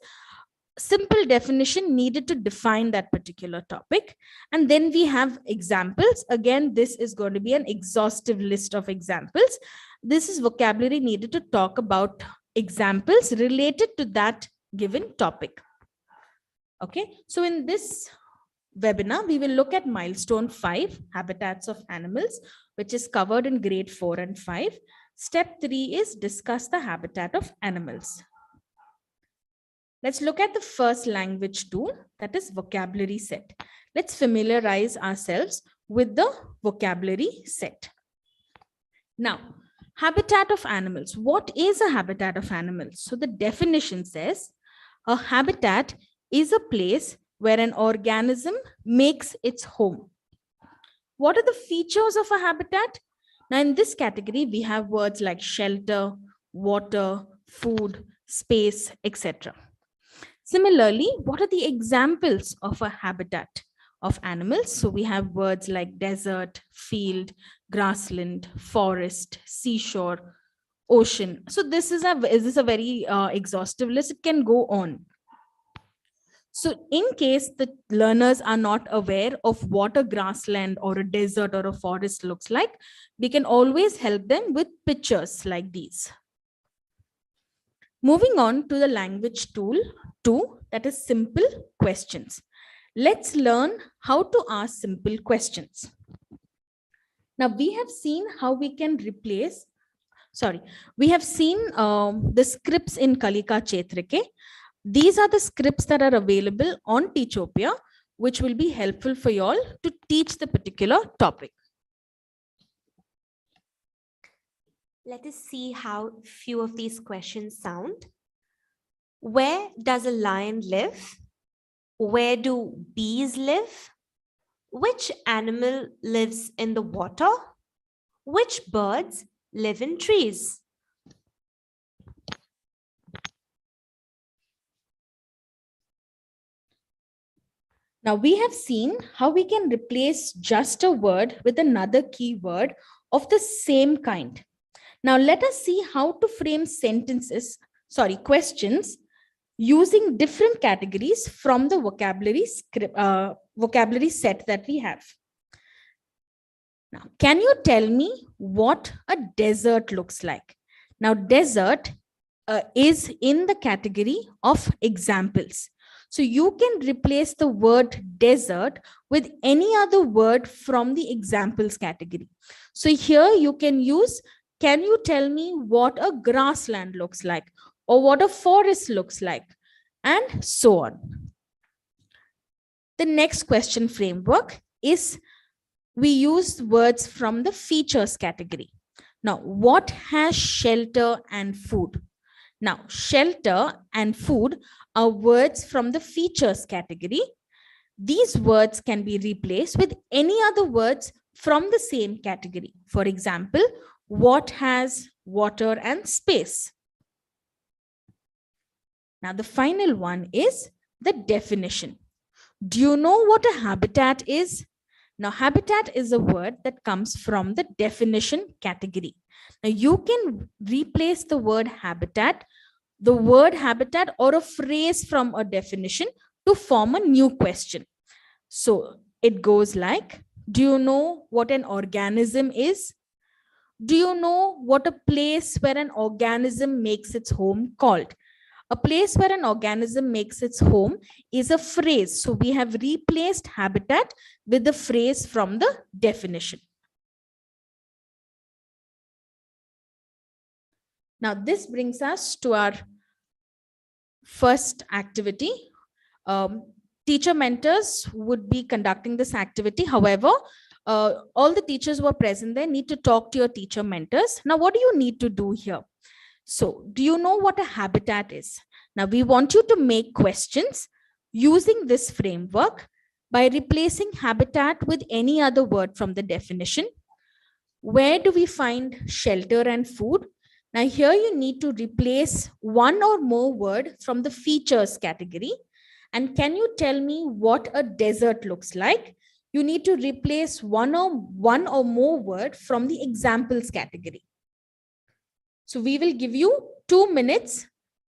simple definition needed to define that particular topic. And then we have examples. Again, this is going to be an exhaustive list of examples. This is vocabulary needed to talk about examples related to that given topic. Okay, so in this webinar, we will look at milestone 5, habitats of animals, which is covered in grade 4 and 5. Step 3 is discuss the habitat of animals. Let's look at the first language tool, that is vocabulary set. Let's familiarize ourselves with the vocabulary set. Now, habitat of animals. What is a habitat of animals? So the definition says, a habitat is a place where an organism makes its home. What are the features of a habitat? Now, in this category, we have words like shelter, water, food, space, etc. Similarly, what are the examples of a habitat of animals? So we have words like desert, field, grassland, forest, seashore, ocean. So this is a very exhaustive list. It can go on. So in case the learners are not aware of what a grassland or a desert or a forest looks like, we can always help them with pictures like these. Moving on to the language tool 2, that is simple questions. Let's learn how to ask simple questions. Now we have seen how we can replace, we have seen the scripts in Kalika Chetrike. These are the scripts that are available on Teachopia, which will be helpful for you all to teach the particular topic. Let us see how few of these questions sound. Where does a lion live? Where do bees live? Which animal lives in the water? Which birds live in trees? Now we have seen how we can replace just a word with another keyword of the same kind. Now let us see how to frame questions using different categories from the vocabulary set that we have. Now, can you tell me what a desert looks like? Now, desert is in the category of examples. So you can replace the word desert with any other word from the examples category. So here you can use, can you tell me what a grassland looks like, or what a forest looks like, and so on. The next question framework is, we use words from the features category. Now, what has shelter and food? Now, shelter and food are words from the features category. These words can be replaced with any other words from the same category. For example, what has water and space? Now, the final one is the definition. Do you know what a habitat is? Now, habitat is a word that comes from the definition category. Now, you can replace the word habitat or a phrase from a definition to form a new question. So it goes like, do you know what an organism is? Do you know what a place where an organism makes its home called? A place where an organism makes its home is a phrase. So we have replaced habitat with the phrase from the definition. Now this brings us to our first activity. Teacher mentors would be conducting this activity. However, all the teachers who are present there need to talk to your teacher mentors. Now, what do you need to do here? So, do you know what a habitat is? Now, we want you to make questions using this framework by replacing habitat with any other word from the definition. Where do we find shelter and food? Now, here you need to replace one or more word from the features category. And can you tell me what a desert looks like? You need to replace one or more word from the examples category. So we will give you 2 minutes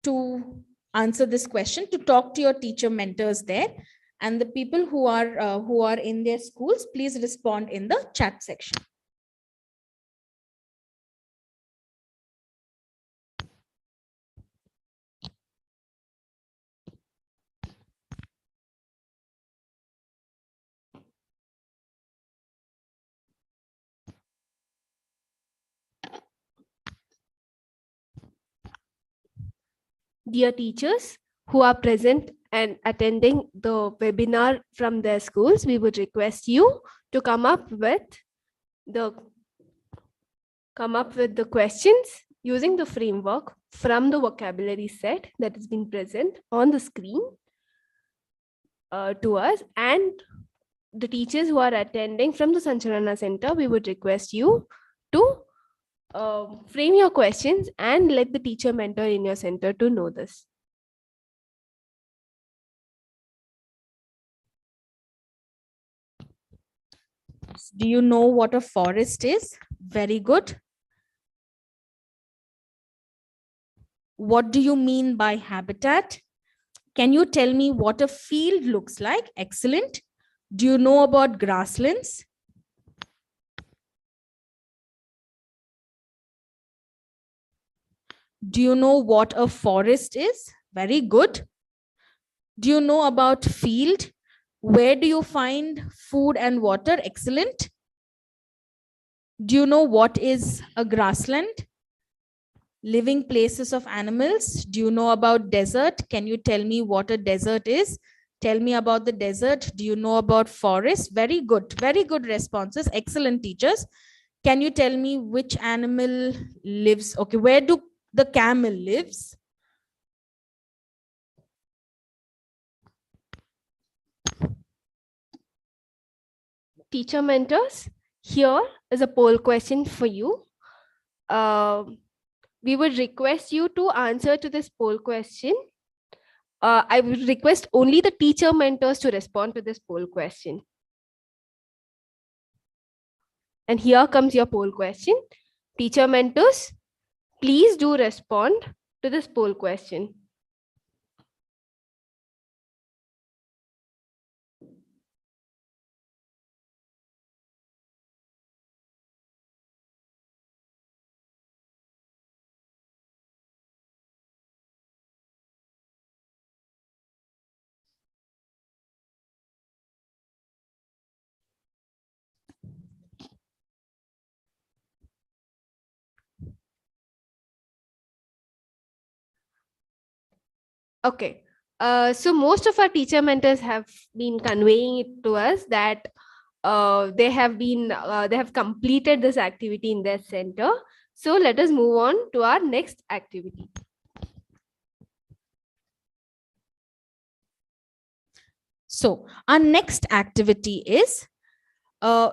to answer this question, to talk to your teacher mentors there. And the people who are in their schools, please respond in the chat section. Dear teachers who are present and attending the webinar from their schools, we would request you to come up with the questions using the framework from the vocabulary set that has been present on the screen to us. And the teachers who are attending from the Sanchalana Center, we would request you to frame your questions and let the teacher mentor in your center to know this. Do you know what a forest is? Very good. What do you mean by habitat? Can you tell me what a field looks like? Excellent. Do you know about grasslands? Do you know what a forest is? Very good. Do you know about field? Where do you find food and water? Excellent. Do you know what is a grassland? Living places of animals. Do you know about desert? Can you tell me what a desert is? Tell me about the desert. Do you know about forest? Very good. Very good responses. Excellent, teachers. Can you tell me which animal lives? Okay, where do the camel lives? Teacher mentors, here is a poll question for you. We would request you to answer to this poll question. I would request only the teacher mentors to respond to this poll question. And here comes your poll question. Teacher mentors, please do respond to this poll question. Okay. So most of our teacher mentors have been conveying it to us that they have completed this activity in their center. So let us move on to our next activity. So our next activity is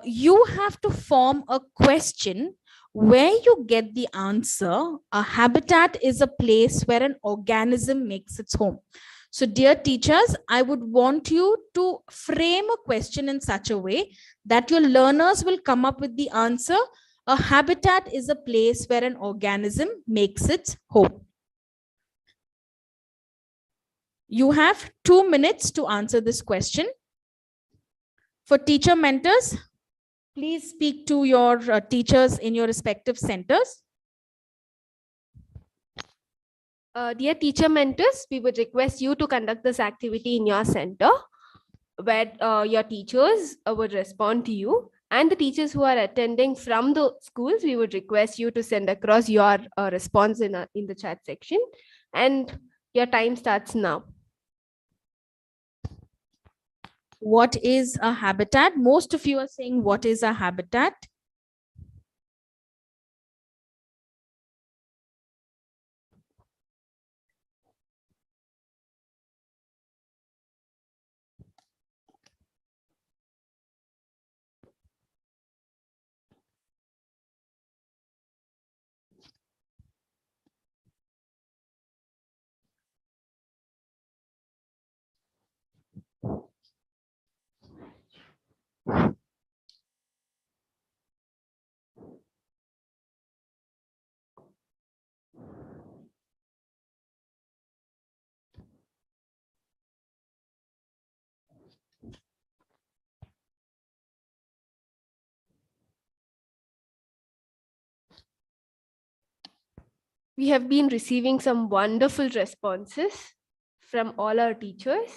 you have to form a question where you get the answer. A habitat is a place where an organism makes its home. So dear teachers, I would want you to frame a question in such a way that your learners will come up with the answer. A habitat is a place where an organism makes its home. You have 2 minutes to answer this question. For teacher mentors, please speak to your teachers in your respective centers. Dear teacher mentors, we would request you to conduct this activity in your center where your teachers would respond to you, and the teachers who are attending from the schools, we would request you to send across your response in the chat section, and your time starts now. What is a habitat? Most of you are saying, what is a habitat? We have been receiving some wonderful responses from all our teachers.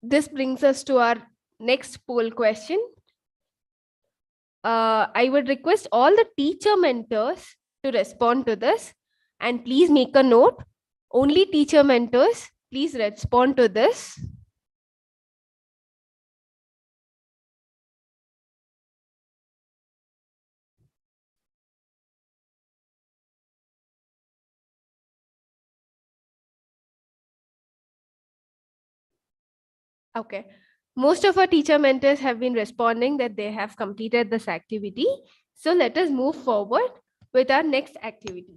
this brings us to our next poll question. I would request all the teacher mentors to respond to this, and please make a note. Only teacher mentors, please respond to this. Okay. Most of our teacher mentors have been responding that they have completed this activity. So let us move forward with our next activity.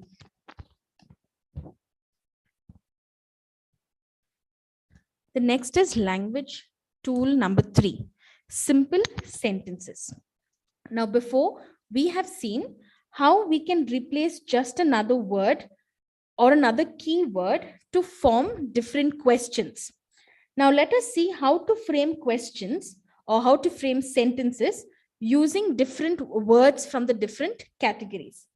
The next is language tool number 3, simple sentences. Now, before we have seen how we can replace just another word or another keyword to form different questions. Now, let us see how to frame questions or how to frame sentences using different words from the different categories.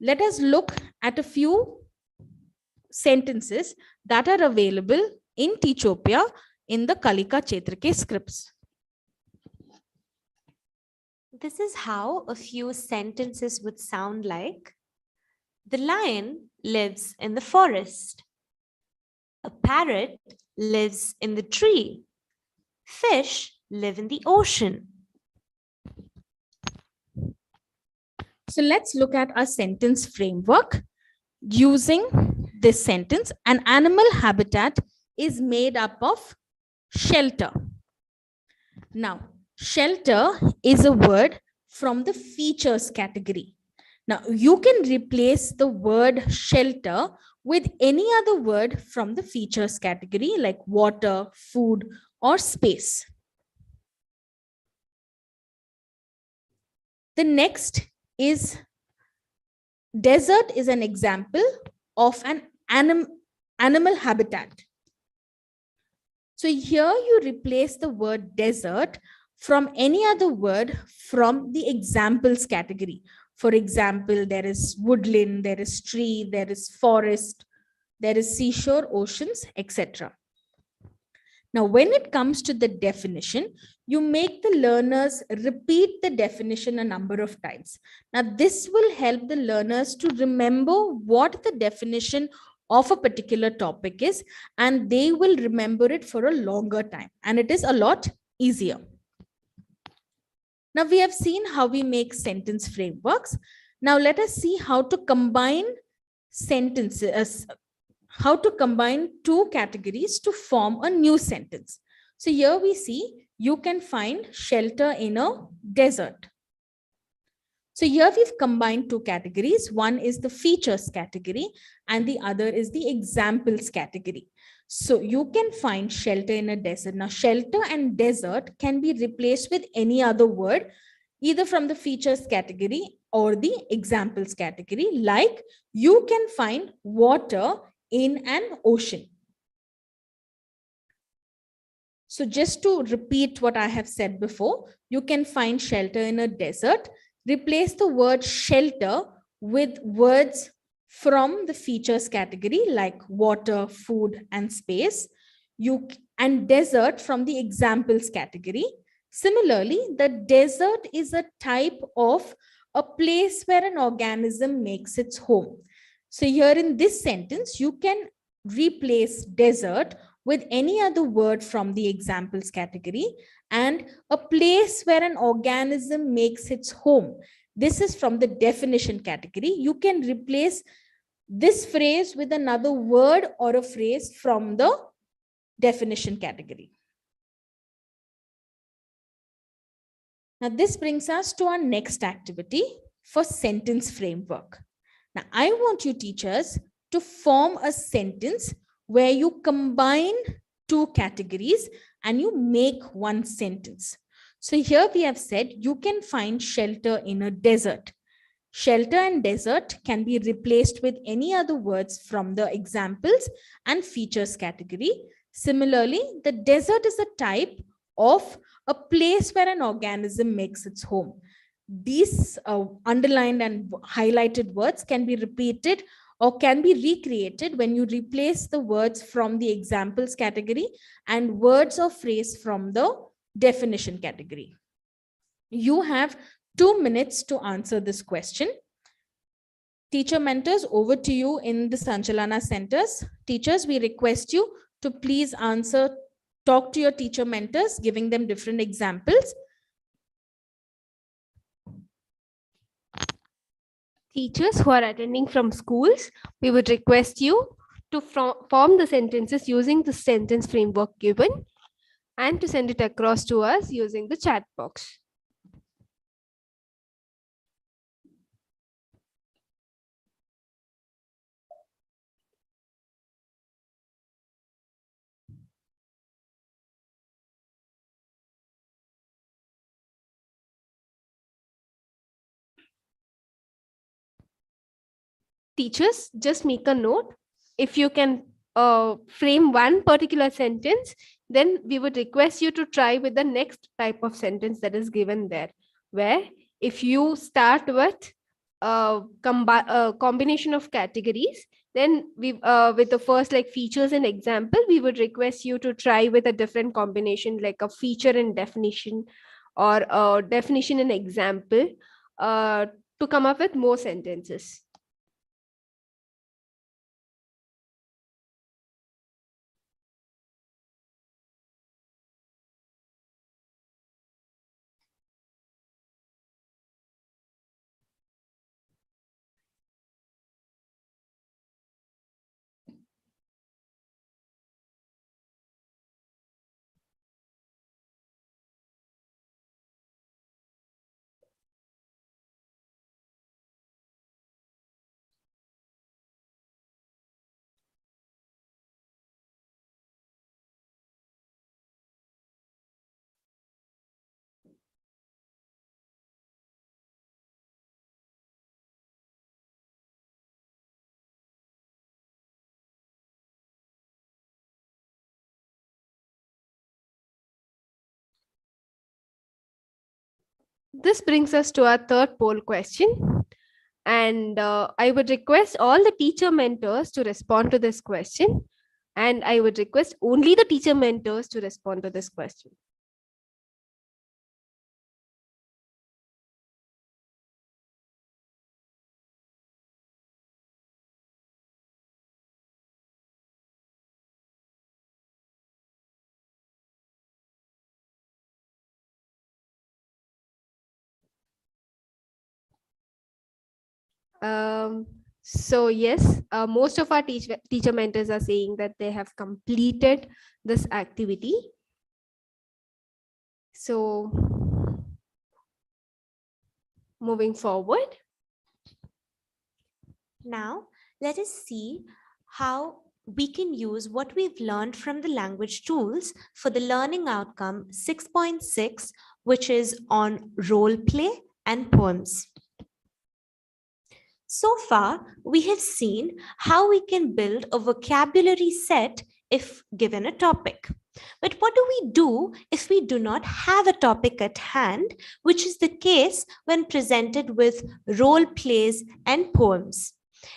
Let us look at a few sentences that are available in Teachopia in the Kalika Chetrake scripts. This is how a few sentences would sound like. The lion lives in the forest. A parrot lives in the tree. Fish live in the ocean. So let's look at our sentence framework. Using this sentence, an animal habitat is made up of shelter. Now, shelter is a word from the features category. Now, you can replace the word shelter with any other word from the features category like water, food, or space. The next is desert is an example of an animal habitat. So here you replace the word desert from any other word from the examples category. For example, there is woodland, there is tree, there is forest, there is seashore, oceans, etc. Now, when it comes to the definition, you make the learners repeat the definition a number of times. Now, this will help the learners to remember what the definition of a particular topic is, and they will remember it for a longer time, and it is a lot easier. Now, we have seen how we make sentence frameworks. Now, let us see how to combine sentences, how to combine two categories to form a new sentence. So here we see you can find shelter in a desert. So here we've combined two categories. One is the features category and the other is the examples category. So you can find shelter in a desert. Now, shelter and desert can be replaced with any other word, either from the features category or the examples category. Like you can find water in an ocean. So just to repeat what I have said before, you can find shelter in a desert. Replace the word shelter with words from the features category like water, food, and space. And desert from the examples category. Similarly, the desert is a type of a place where an organism makes its home. So here in this sentence, you can replace desert with any other word from the examples category and a place where an organism makes its home. This is from the definition category. You can replace this phrase with another word or a phrase from the definition category. Now, this brings us to our next activity for sentence framework. Now, I want you teachers to form a sentence where you combine two categories and you make one sentence. So here we have said you can find shelter in a desert. Shelter and desert can be replaced with any other words from the examples and features category. Similarly, the desert is a type of a place where an organism makes its home. These underlined and highlighted words can be repeated or can be recreated when you replace the words from the examples category and words or phrase from the definition category. You have 2 minutes to answer this question. Teacher mentors, over to you in the Sanchalana centers. Teachers, we request you to please talk to your teacher mentors, giving them different examples. Teachers who are attending from schools, we would request you to form the sentences using the sentence framework given and to send it across to us using the chat box. Teachers, just make a note. If you can frame one particular sentence, then we would request you to try with the next type of sentence that is given there, where if you start with a combination of categories, then we with the first like features and example, we would request you to try with a different combination like a feature and definition or a definition and example to come up with more sentences. This brings us to our third poll question. And I would request all the teacher mentors to respond to this question. And I would request only the teacher mentors to respond to this question. So yes, most of our teacher mentors are saying that they have completed this activity. So moving forward. Now, let us see how we can use what we've learned from the language tools for the learning outcome 6.6, which is on role play and poems. So far, we have seen how we can build a vocabulary set if given a topic. But what do we do if we do not have a topic at hand, which is the case when presented with role plays and poems?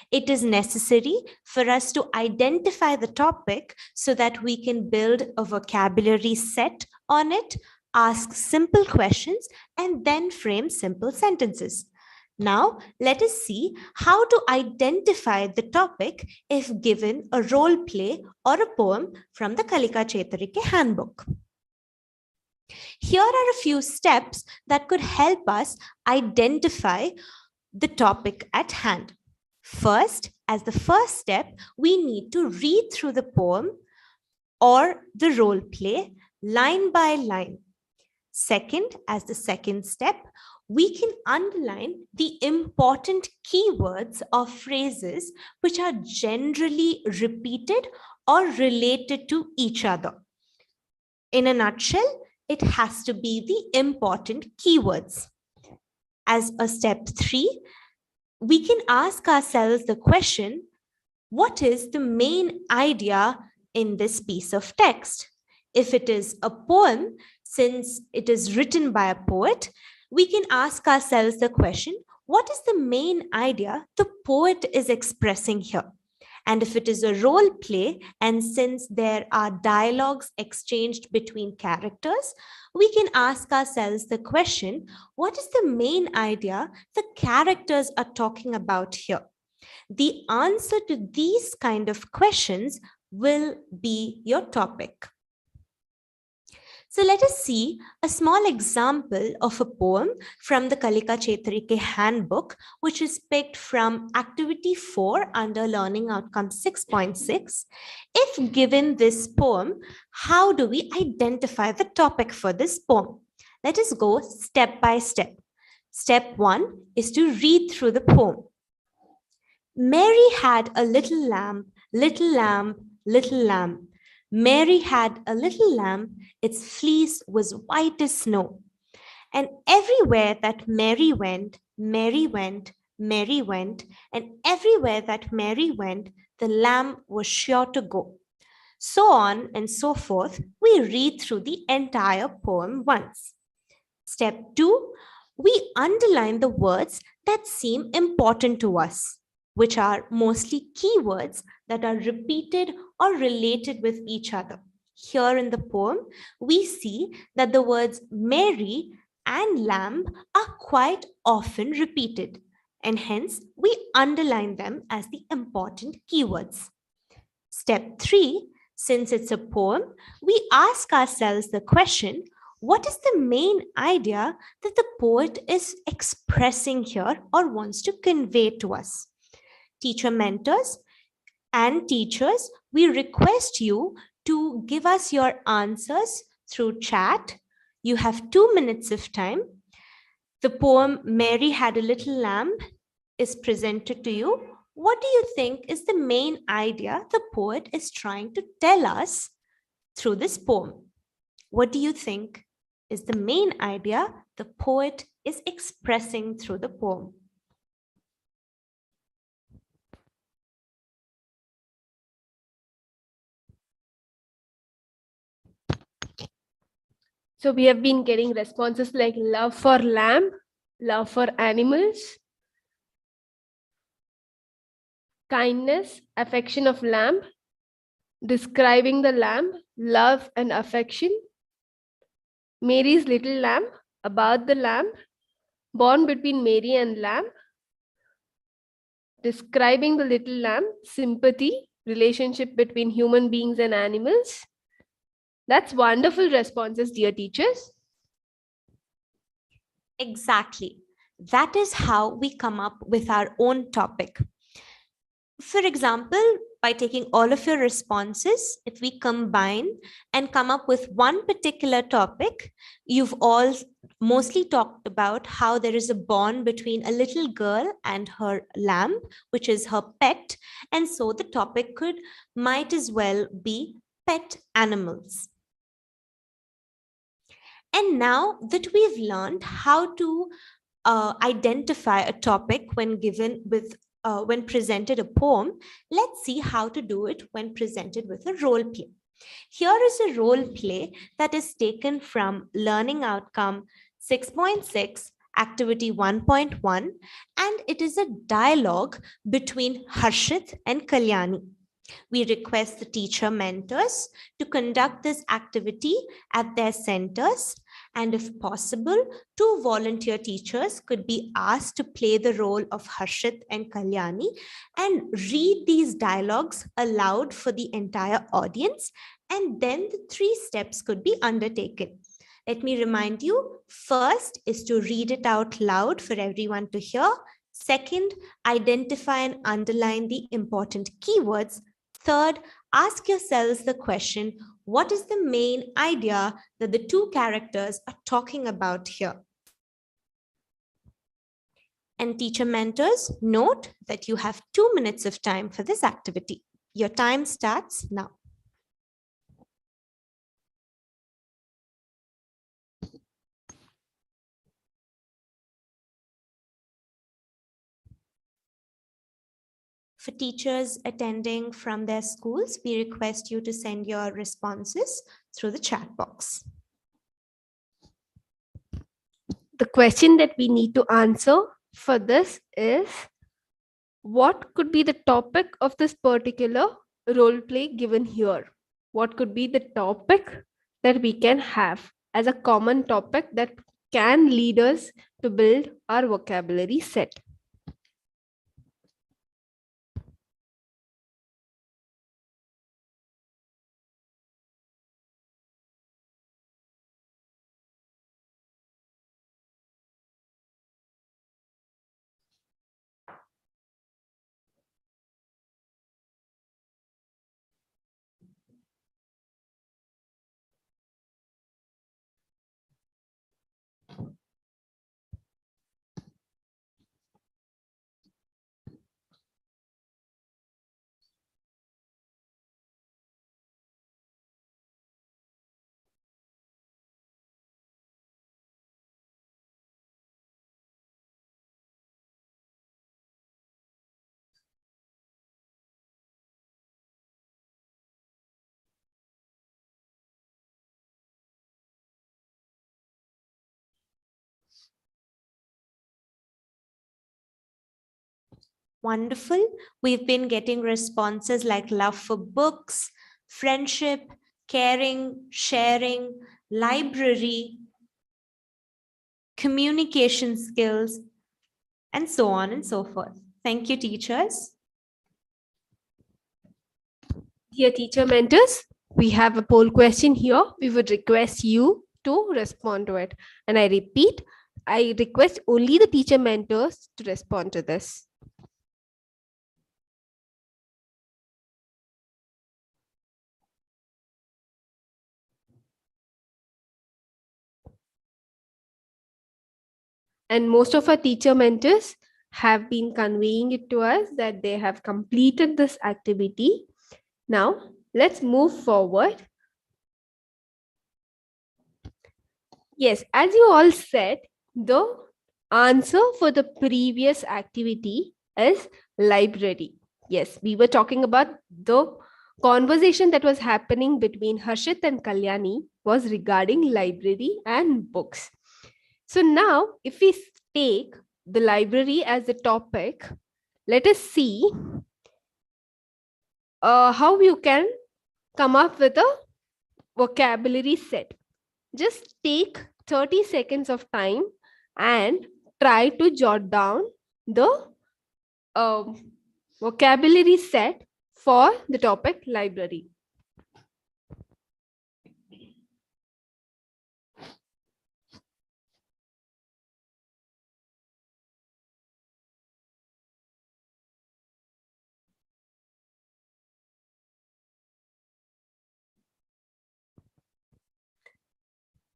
It is necessary for us to identify the topic so that we can build a vocabulary set on it, ask simple questions, and then frame simple sentences. Now, let us see how to identify the topic if given a role play or a poem from the Kalika Chetarike handbook. Here are a few steps that could help us identify the topic at hand. First, as the first step, we need to read through the poem or the role play line by line. Second, as the second step, we can underline the important keywords or phrases which are generally repeated or related to each other. In a nutshell, it has to be the important keywords. As a step 3, we can ask ourselves the question, what is the main idea in this piece of text? If it is a poem, since it is written by a poet, we can ask ourselves the question, what is the main idea the poet is expressing here? And if it is a role play, and since there are dialogues exchanged between characters, we can ask ourselves the question, what is the main idea the characters are talking about here? The answer to these kind of questions will be your topic. So let us see a small example of a poem from the Kalika Chetarike handbook, which is picked from activity 4 under learning outcome 6.6. If given this poem, how do we identify the topic for this poem? Let us go step by step. Step 1 is to read through the poem. Mary had a little lamb, little lamb, little lamb. Mary had a little lamb, its fleece was white as snow. And everywhere that Mary went, Mary went, Mary went, and everywhere that Mary went, the lamb was sure to go. So on and so forth, we read through the entire poem once. Step 2, we underline the words that seem important to us, which are mostly keywords that are repeated or related with each other. Here in the poem, we see that the words Mary and lamb are quite often repeated, and hence we underline them as the important keywords. Step 3, since it's a poem, we ask ourselves the question, what is the main idea that the poet is expressing here or wants to convey to us? Teacher mentors and teachers, we request you to give us your answers through chat. You have 2 minutes of time. The poem Mary Had a Little Lamb is presented to you. What do you think is the main idea the poet is trying to tell us through this poem? What do you think is the main idea the poet is expressing through the poem? So we have been getting responses like love for lamb, love for animals, kindness, affection of lamb, describing the lamb, love and affection, Mary's little lamb, about the lamb, born between Mary and lamb, describing the little lamb, sympathy, relationship between human beings and animals. That's wonderful responses, dear teachers. Exactly. That is how we come up with our own topic. For example, by taking all of your responses, if we combine and come up with one particular topic, you've all mostly talked about how there is a bond between a little girl and her lamb, which is her pet. And so the topic might as well be pet animals. And now that we've learned how to identify a topic when presented a poem, let's see how to do it when presented with a role play. Here is a role play that is taken from Learning Outcome 6.6, Activity 1.1, and it is a dialogue between Harshit and Kalyani. We request the teacher mentors to conduct this activity at their centers, and if possible, 2 volunteer teachers could be asked to play the role of Harshit and Kalyani and read these dialogues aloud for the entire audience, and then the 3 steps could be undertaken. Let me remind you, first is to read it out loud for everyone to hear. Second, identify and underline the important keywords. Third, ask yourselves the question, what is the main idea that the 2 characters are talking about here? And teacher mentors, note that you have 2 minutes of time for this activity. Your time starts now. For teachers attending from their schools, we request you to send your responses through the chat box. The question that we need to answer for this is, what could be the topic of this particular role play given here? What could be the topic that we can have as a common topic that can lead us to build our vocabulary set? Wonderful. We've been getting responses like love for books, friendship, caring, sharing, library, communication skills, and so on and so forth. Thank you, teachers. Dear teacher mentors, we have a poll question here. We would request you to respond to it. And I repeat, I request only the teacher mentors to respond to this. And most of our teacher mentors have been conveying it to us that they have completed this activity. Now, let's move forward. Yes, as you all said, the answer for the previous activity is library. Yes, we were talking about the conversation that was happening between Harshit and Kalyani was regarding library and books. So now, if we take the library as a topic, let us see how you can come up with a vocabulary set. Just take 30 seconds of time and try to jot down the vocabulary set for the topic library.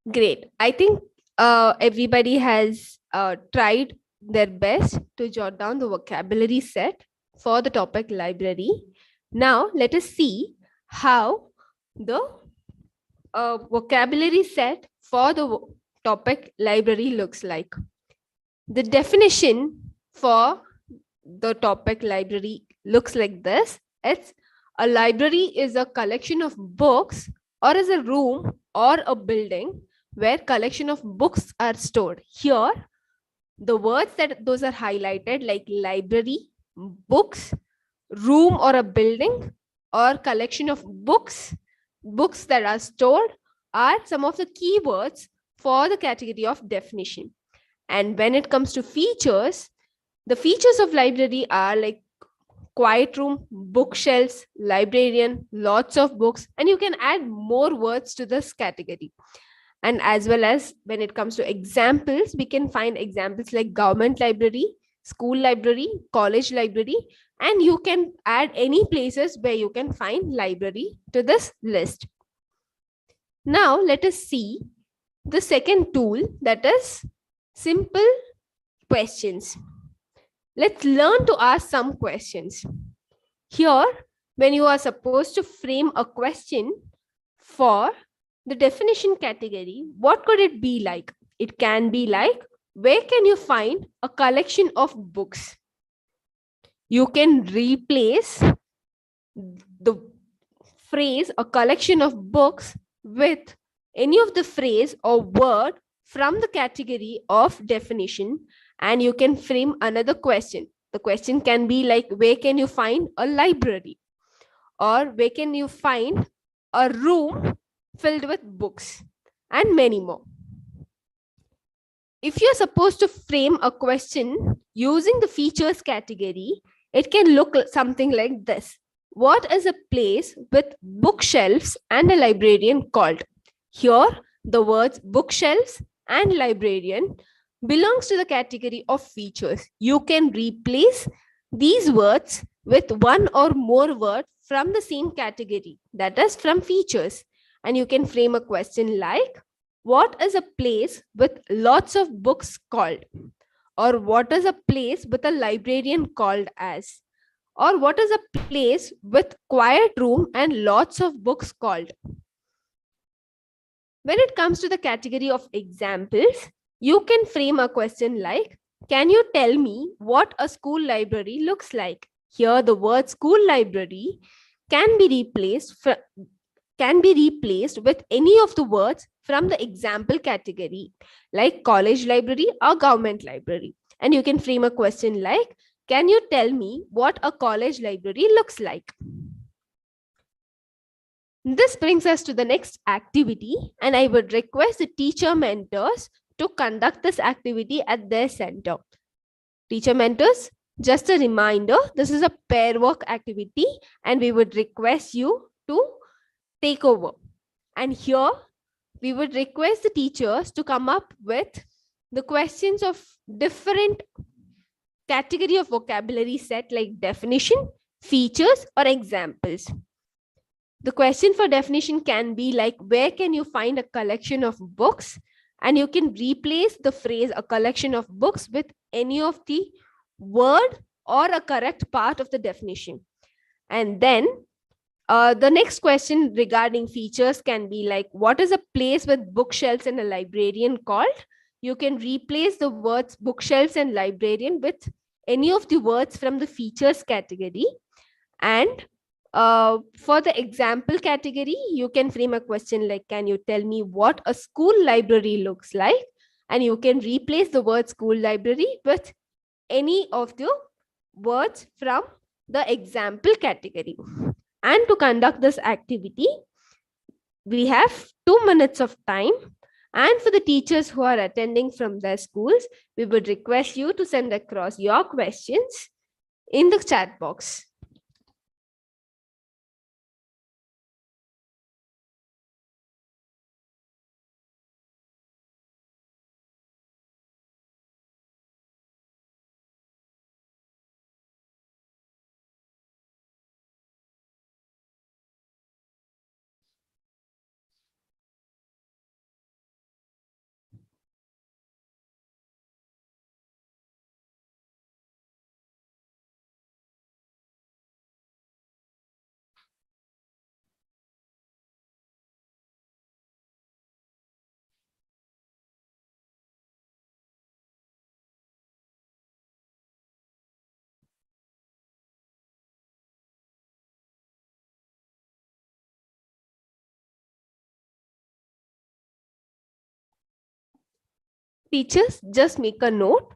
Great. I think everybody has tried their best to jot down the vocabulary set for the topic library. Now, let us see how the vocabulary set for the topic library looks like. The definition for the topic library looks like this. It's a library is a collection of books or is a room or a building where collection of books are stored. Here, the words that those are highlighted like library, books, room or a building or collection of books, books that are stored are some of the keywords for the category of definition. And when it comes to features, the features of library are like quiet room, bookshelves, librarian, lots of books, and you can add more words to this category. And as well as when it comes to examples, we can find examples like government library, school library, college library, and you can add any places where you can find library to this list. Now, let us see the second tool, that is simple questions. Let's learn to ask some questions. Here, when you are supposed to frame a question for the definition category, what could it be like? It can be like, where can you find a collection of books? You can replace the phrase a collection of books with any of the phrase or word from the category of definition and you can frame another question. The question can be like, where can you find a library? Or where can you find a room filled with books? And many more. If you're supposed to frame a question using the features category, it can look something like this. What is a place with bookshelves and a librarian called? Here, the words bookshelves and librarian belongs to the category of features. You can replace these words with one or more words from the same category, that is from features. And you can frame a question like, what is a place with lots of books called? Or what is a place with a librarian called as? Or what is a place with quiet room and lots of books called? When it comes to the category of examples, you can frame a question like, can you tell me what a school library looks like? Here, the word school library can be replaced with any of the words from the example category, like college library or government library. And you can frame a question like, can you tell me what a college library looks like? This brings us to the next activity, and I would request the teacher mentors to conduct this activity at their center. Teacher mentors, just a reminder, this is a pair work activity, and we would request you to take over. And here, we would request the teachers to come up with the questions of different category of vocabulary set, like definition, features, or examples. The question for definition can be like, where can you find a collection of books? And you can replace the phrase a collection of books with any of the word or a correct part of the definition. And then the next question regarding features can be like, what is a place with bookshelves and a librarian called? You can replace the words bookshelves and librarian with any of the words from the features category. And for the example category, you can frame a question like, can you tell me what a school library looks like? And you can replace the word school library with any of the words from the example category. And to conduct this activity, we have 2 minutes of time. And for the teachers who are attending from their schools, we would request you to send across your questions in the chat box. Teachers, just make a note.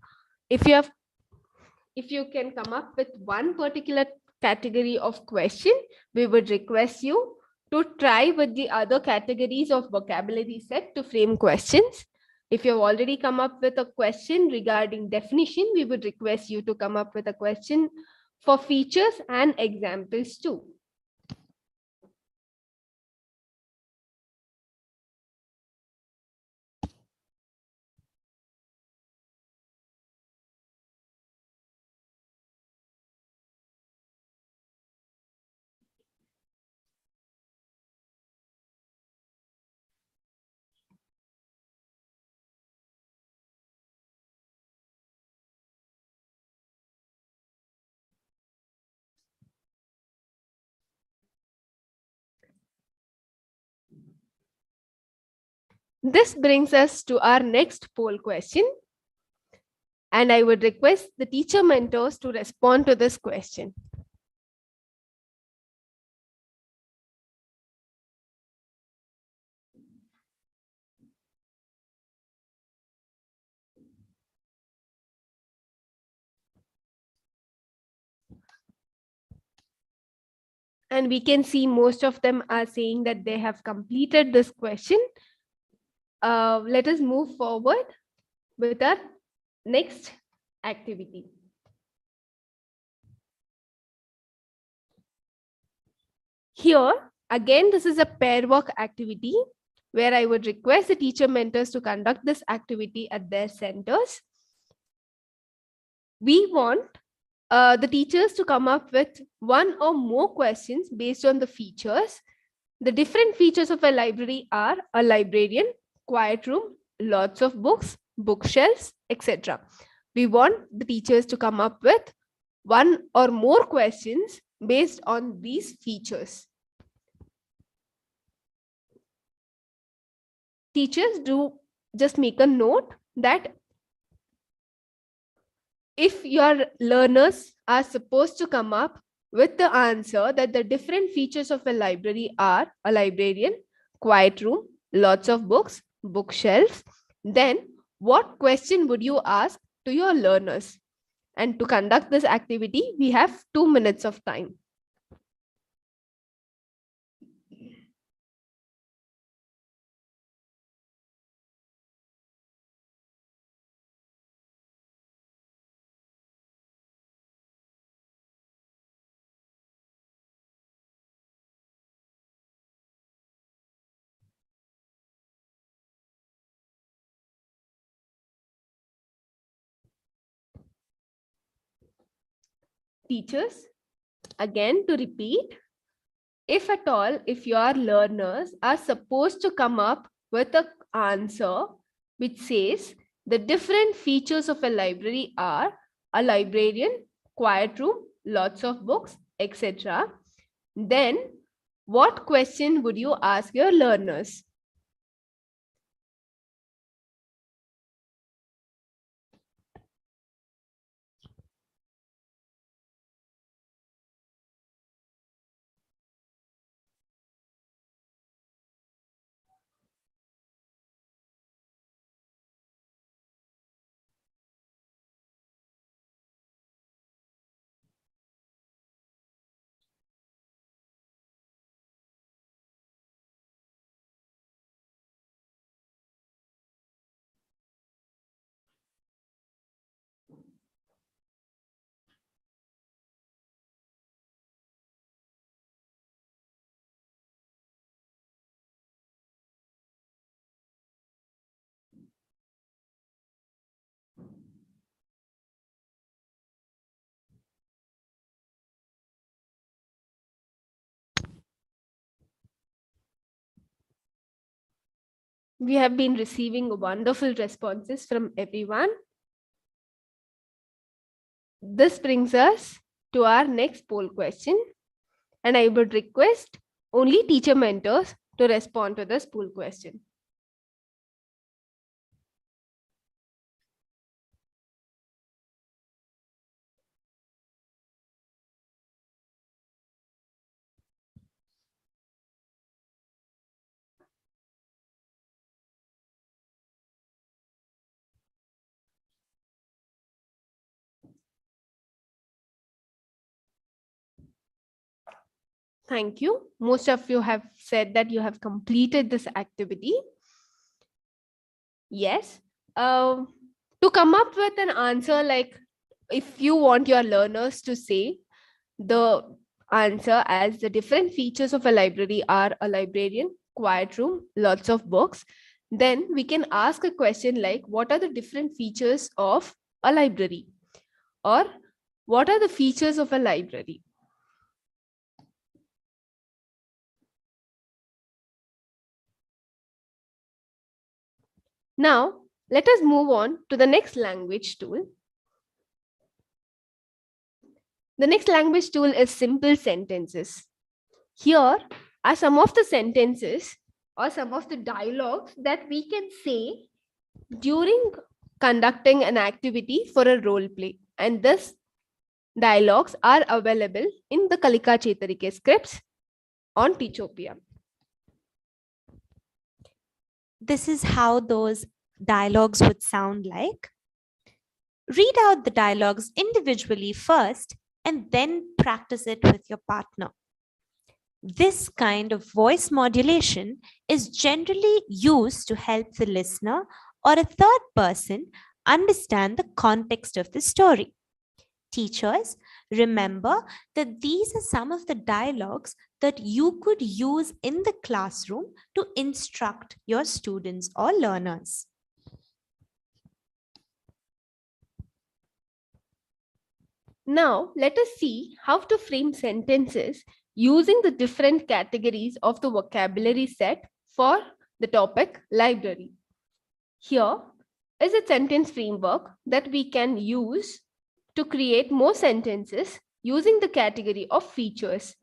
If you can come up with one particular category of question, we would request you to try with the other categories of vocabulary set to frame questions. If you've already come up with a question regarding definition, we would request you to come up with a question for features and examples too. This brings us to our next poll question. And I would request the teacher mentors to respond to this question. And we can see most of them are saying that they have completed this question. Let us move forward with our next activity. Here, again, this is a pair work activity where I would request the teacher mentors to conduct this activity at their centers. We want the teachers to come up with one or more questions based on the features. The different features of a library are a librarian, quiet room, lots of books, bookshelves, etc. We want the teachers to come up with one or more questions based on these features. Teachers, do just make a note that if your learners are supposed to come up with the answer that the different features of a library are a librarian, quiet room, lots of books, bookshelves, then what question would you ask to your learners? And to conduct this activity, we have 2 minutes of time. Teachers, again to repeat, if at all, if your learners are supposed to come up with an answer which says the different features of a library are a librarian, quiet room, lots of books, etc., then what question would you ask your learners? We have been receiving wonderful responses from everyone. This brings us to our next poll question, and I would request only teacher mentors to respond to this poll question. Thank you. Most of you have said that you have completed this activity. Yes. To come up with an answer, like if you want your learners to say the answer as the different features of a library are a librarian, quiet room, lots of books, then we can ask a question like, what are the different features of a library? Or what are the features of a library? Now, let us move on to the next language tool. The next language tool is simple sentences. Here are some of the sentences or some of the dialogues that we can say during conducting an activity for a role play. And these dialogues are available in the Kalika Chetarike scripts on Teachopia. This is how those dialogues would sound like. Read out the dialogues individually first and then practice it with your partner. This kind of voice modulation is generally used to help the listener or a third person understand the context of the story. Teachers, remember that these are some of the dialogues that you could use in the classroom to instruct your students or learners. Now, let us see how to frame sentences using the different categories of the vocabulary set for the topic library. Here is a sentence framework that we can use to create more sentences using the category of features.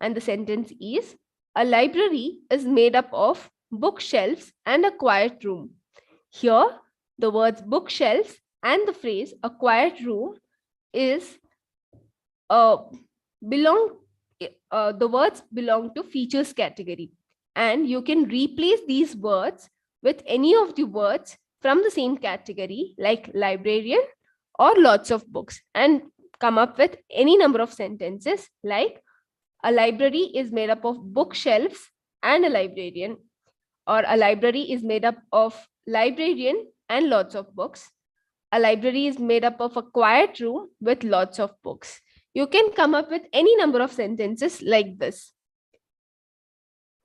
And the sentence is, a library is made up of bookshelves and a quiet room. Here, the words bookshelves and the phrase a quiet room is the words belong to features category, and you can replace these words with any of the words from the same category like librarian or lots of books and come up with any number of sentences like a library is made up of bookshelves and a librarian, or a library is made up of librarian and lots of books. A library is made up of a quiet room with lots of books. You can come up with any number of sentences like this.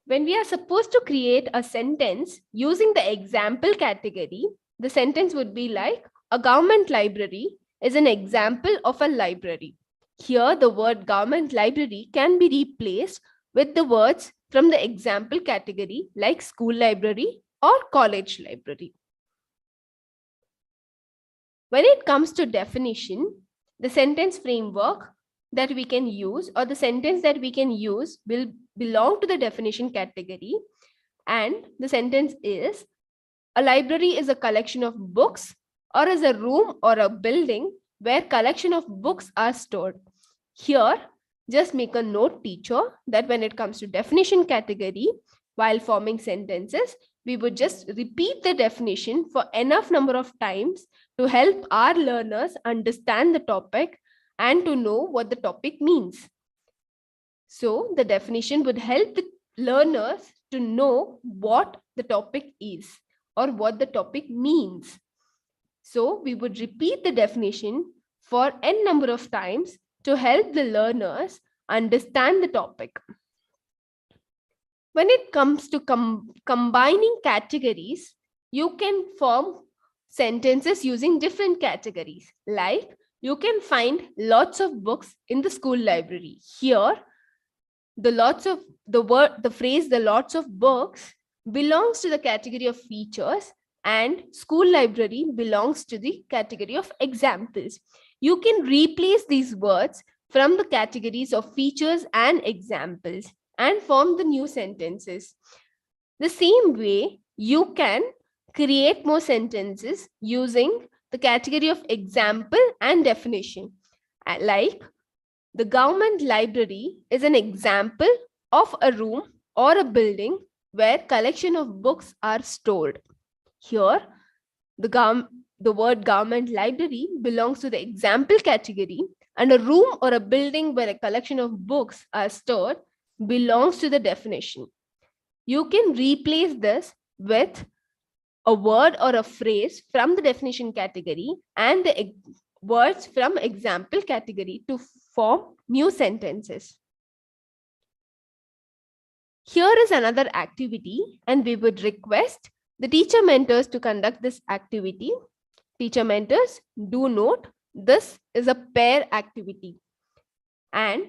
When we are supposed to create a sentence using the example category, the sentence would be like, a government library is an example of a library. Here, the word government library can be replaced with the words from the example category like school library or college library. When it comes to definition, the sentence framework that we can use or the sentence that we can use will belong to the definition category. And the sentence is, a library is a collection of books or is a room or a building where collection of books are stored. Here, just make a note, teacher, that when it comes to definition category, while forming sentences, we would just repeat the definition for enough number of times to help our learners understand the topic and to know what the topic means. So the definition would help the learners to know what the topic is or what the topic means. So we would repeat the definition for n number of times to help the learners understand the topic. When it comes to combining categories, you can form sentences using different categories. Like, you can find lots of books in the school library. Here, the phrase the lots of books belongs to the category of features and school library belongs to the category of examples. You can replace these words from the categories of features and examples and form the new sentences. The same way, you can create more sentences using the category of example and definition. Like, the government library is an example of a room or a building where collection of books are stored. Here, the word government library belongs to the example category, and a room or a building where a collection of books are stored belongs to the definition. You can replace this with a word or a phrase from the definition category and the words from example category to form new sentences. Here is another activity, and we would request the teacher mentors to conduct this activity. Teacher mentors, do note, this is a pair activity. And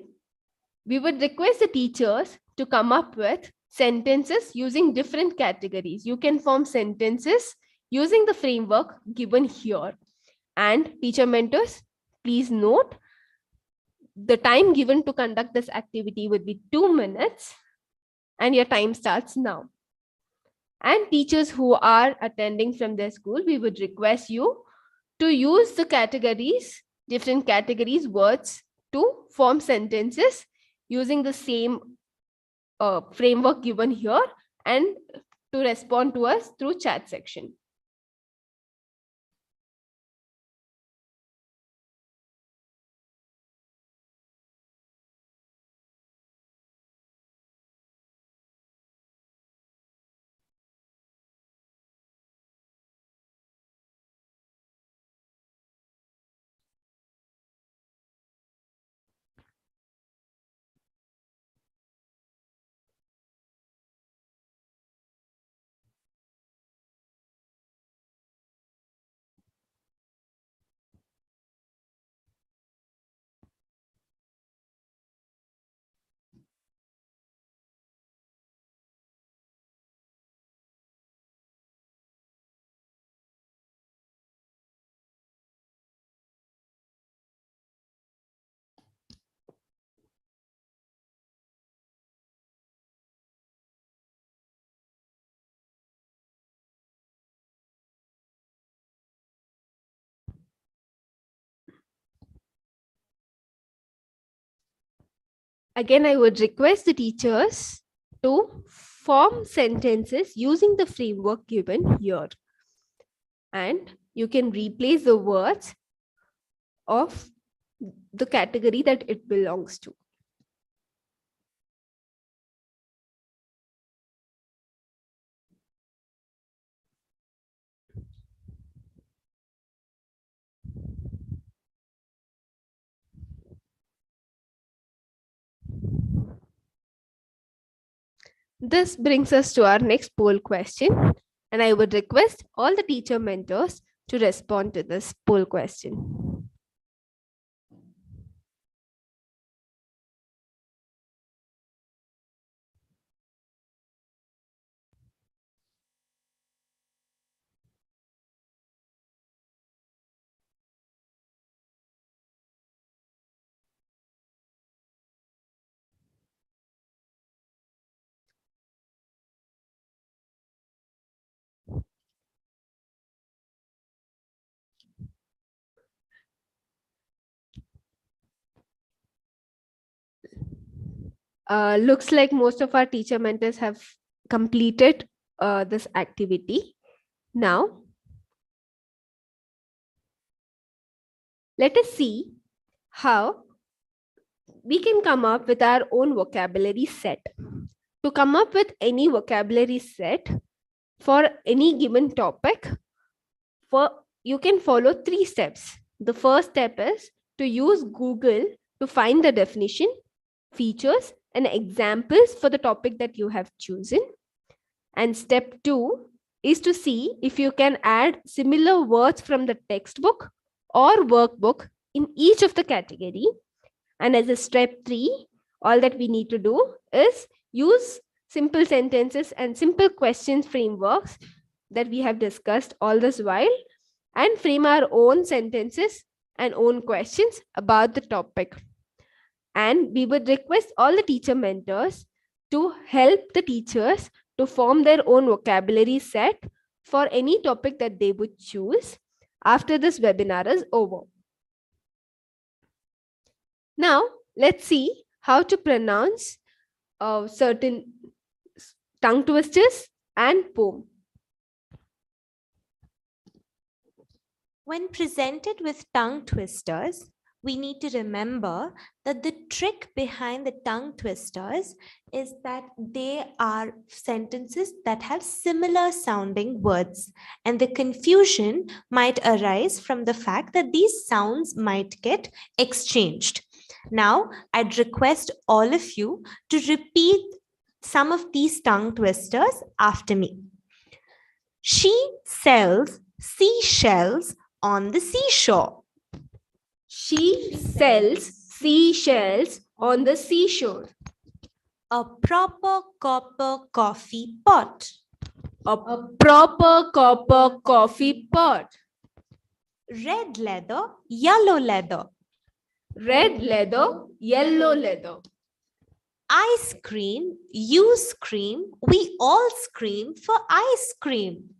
we would request the teachers to come up with sentences using different categories. You can form sentences using the framework given here. And teacher mentors, please note, the time given to conduct this activity would be 2 minutes, and your time starts now. And teachers who are attending from their school, we would request you to use the categories, different categories, words to form sentences using the same framework given here and to respond to us through chat section. Again, I would request the teachers to form sentences using the framework given here. And you can replace the words of the category that it belongs to. This brings us to our next poll question, and I would request all the teacher mentors to respond to this poll question. Looks like most of our teacher mentors have completed this activity. Now, let us see how we can come up with our own vocabulary set. To come up with any vocabulary set for any given topic, you can follow 3 steps. The first step is to use Google to find the definition, features, and examples for the topic that you have chosen. And step 2 is to see if you can add similar words from the textbook or workbook in each of the category. And as a step 3, all that we need to do is use simple sentences and simple questions frameworks that we have discussed all this while and frame our own sentences and own questions about the topic. And we would request all the teacher mentors to help the teachers to form their own vocabulary set for any topic that they would choose after this webinar is over. Now, let's see how to pronounce certain tongue twisters and poem. When presented with tongue twisters, we need to remember that the trick behind the tongue twisters is that they are sentences that have similar sounding words, and the confusion might arise from the fact that these sounds might get exchanged. Now, I'd request all of you to repeat some of these tongue twisters after me. She sells seashells on the seashore. She sells seashells on the seashore. A proper copper coffee pot. A proper copper coffee pot. Red leather, yellow leather. Red leather, yellow leather. Ice cream, you scream, we all scream for ice cream.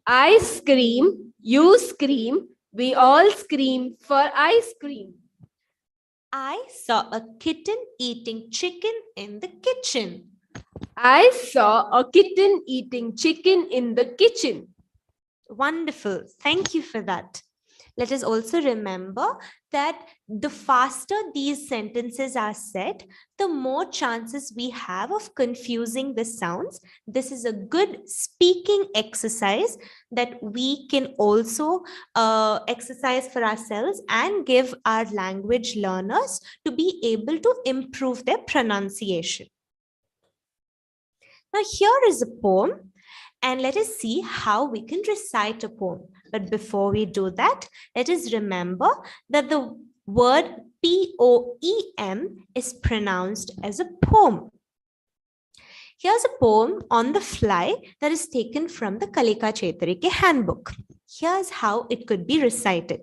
Ice cream, you scream, we all scream for ice cream. I saw a kitten eating chicken in the kitchen. I saw a kitten eating chicken in the kitchen. Wonderful. Thank you for that. Let us also remember that the faster these sentences are said, the more chances we have of confusing the sounds. This is a good speaking exercise that we can also exercise for ourselves and give our language learners to be able to improve their pronunciation. Now, here is a poem, and let us see how we can recite a poem. But before we do that, let us remember that the word P-O-E-M is pronounced as a poem. Here's a poem on the fly that is taken from the Kalika Chetarike handbook. Here's how it could be recited.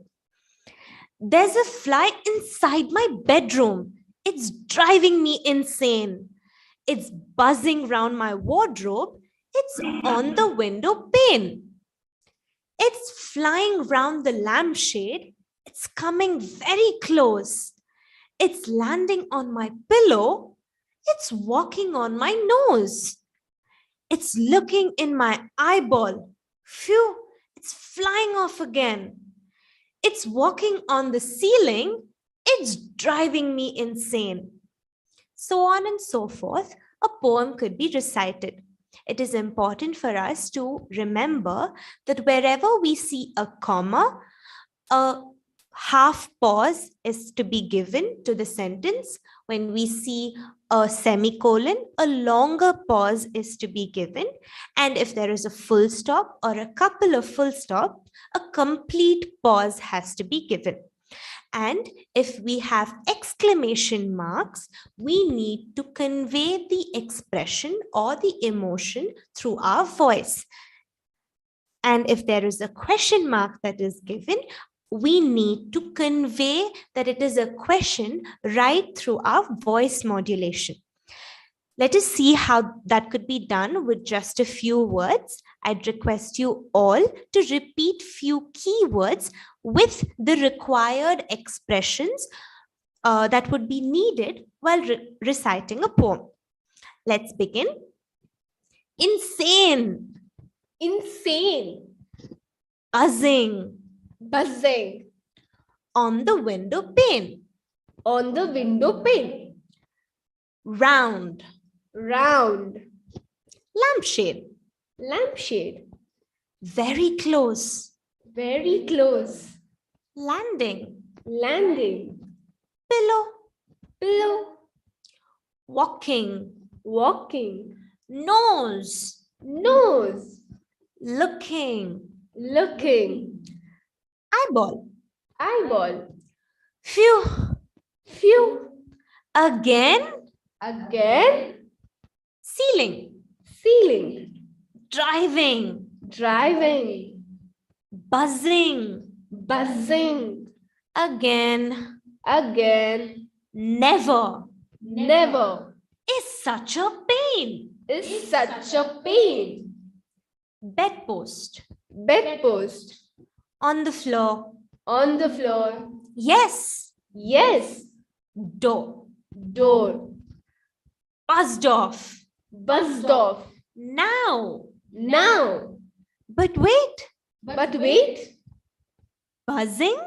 There's a fly inside my bedroom. It's driving me insane. It's buzzing round my wardrobe. It's on the window pane. It's flying round the lampshade. It's coming very close. It's landing on my pillow. It's walking on my nose. It's looking in my eyeball. Phew, it's flying off again. It's walking on the ceiling. It's driving me insane. So on and so forth, a poem could be recited. It is important for us to remember that wherever we see a comma, a half pause is to be given to the sentence. When we see a semicolon, a longer pause is to be given. And if there is a full stop or a couple of full stops, a complete pause has to be given. And if we have exclamation marks, we need to convey the expression or the emotion through our voice. And if there is a question mark that is given, we need to convey that it is a question right through our voice modulation. Let us see how that could be done with just a few words. I'd request you all to repeat few keywords with the required expressions that would be needed while reciting a poem. Let's begin. Insane. Insane. Buzzing. Buzzing. On the window pane. On the window pane. Round. Round. Lampshade. Lampshade. Very close. Very close. Landing. Landing. Pillow. Pillow. Walking. Walking. Nose. Nose. Looking. Looking. Eyeball. Eyeball. Phew. Phew. Again. Again. Ceiling. Ceiling. Driving. Driving. Buzzing. Buzzing. Again. Again. Never. Never. Is such a pain. Is such a pain. Bedpost. Bedpost. On the floor. On the floor. Yes. Yes. Door. Door. Buzzed off. Buzzed off. Now. Now. But wait. But wait. Buzzing.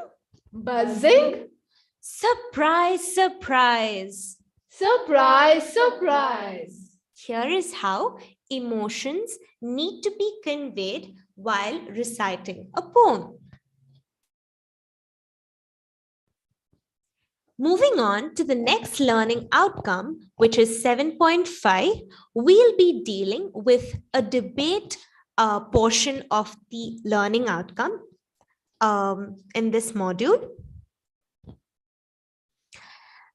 Buzzing. Surprise, surprise. Surprise, surprise. Here is how emotions need to be conveyed while reciting a poem. Moving on to the next learning outcome, which is 7.5, we'll be dealing with a debate portion of the learning outcome in this module.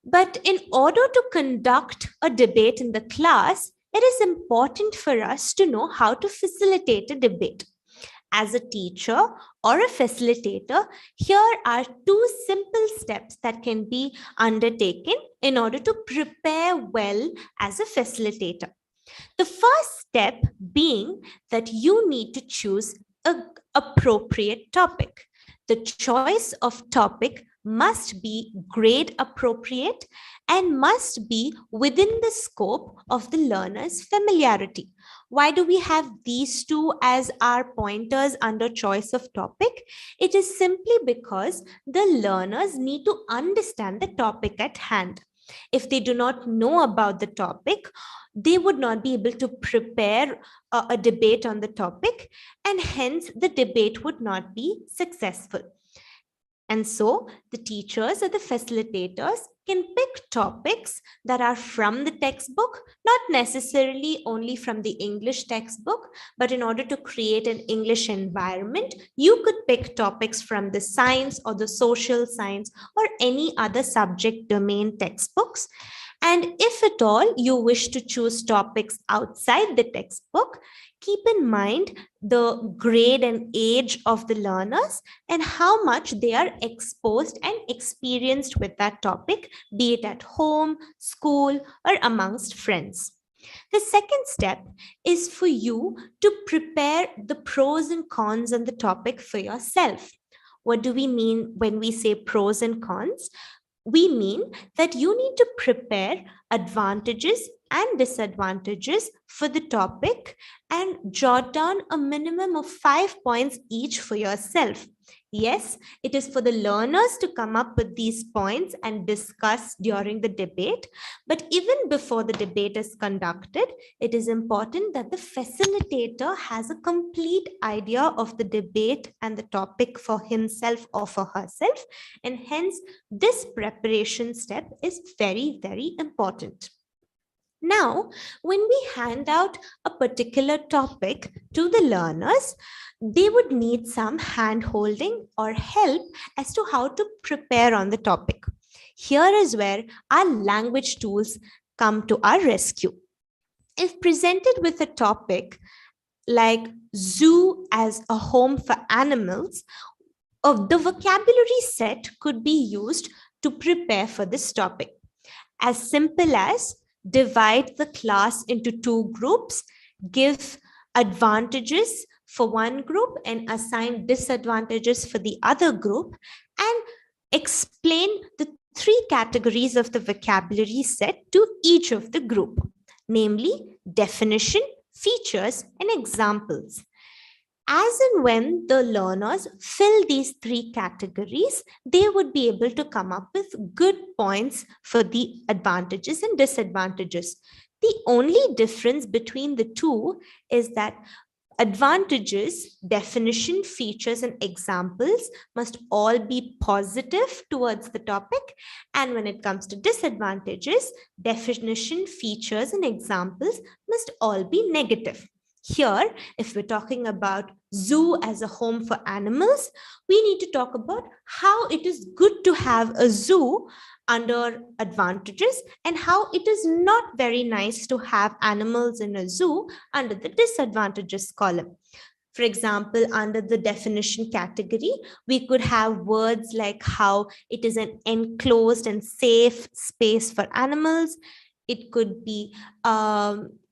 But in order to conduct a debate in the class, it is important for us to know how to facilitate a debate. As a teacher or a facilitator, here are two simple steps that can be undertaken in order to prepare well as a facilitator. The first step being that you need to choose an appropriate topic. The choice of topic must be grade appropriate and must be within the scope of the learner's familiarity. Why do we have these two as our pointers under choice of topic? It is simply because the learners need to understand the topic at hand. If they do not know about the topic, they would not be able to prepare a debate on the topic, and hence the debate would not be successful. And so the teachers or the facilitators can pick topics that are from the textbook, not necessarily only from the English textbook, but in order to create an English environment, you could pick topics from the science or the social science or any other subject domain textbooks. And if at all you wish to choose topics outside the textbook, keep in mind the grade and age of the learners and how much they are exposed and experienced with that topic, be it at home, school, or amongst friends. The second step is for you to prepare the pros and cons on the topic for yourself. What do we mean when we say pros and cons? we mean that you need to prepare advantages and disadvantages for the topic and jot down a minimum of 5 points each for yourself. Yes, it is for the learners to come up with these points and discuss during the debate. But even before the debate is conducted, it is important that the facilitator has a complete idea of the debate and the topic for himself or for herself. And hence, this preparation step is very, very important. Now, when we hand out a particular topic to the learners, they would need some hand-holding or help as to how to prepare on the topic. Here is where our language tools come to our rescue. If presented with a topic like zoo as a home for animals, the vocabulary set could be used to prepare for this topic. As simple as divide the class into 2 groups, give advantages for one group and assign disadvantages for the other group, and explain the 3 categories of the vocabulary set to each of the group, namely definition, features, and examples. As and when the learners fill these 3 categories, they would be able to come up with good points for the advantages and disadvantages. The only difference between the 2 is that advantages, definition, features, and examples must all be positive towards the topic. And when it comes to disadvantages, definition, features, and examples must all be negative. Here, if we're talking about zoo as a home for animals, we need to talk about how it is good to have a zoo under advantages and how it is not very nice to have animals in a zoo under the disadvantages column. For example, under the definition category, we could have words like how it is an enclosed and safe space for animals. It could be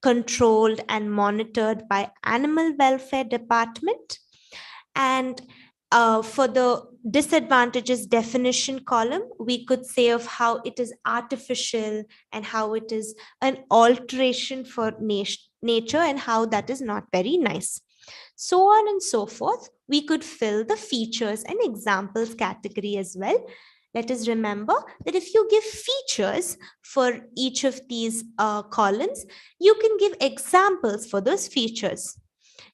controlled and monitored by animal welfare department. And for the disadvantages definition column, we could say of how it is artificial and how it is an alteration for nature and how that is not very nice. So on and so forth, we could fill the features and examples category as well. Let us remember that if you give features for each of these columns, you can give examples for those features.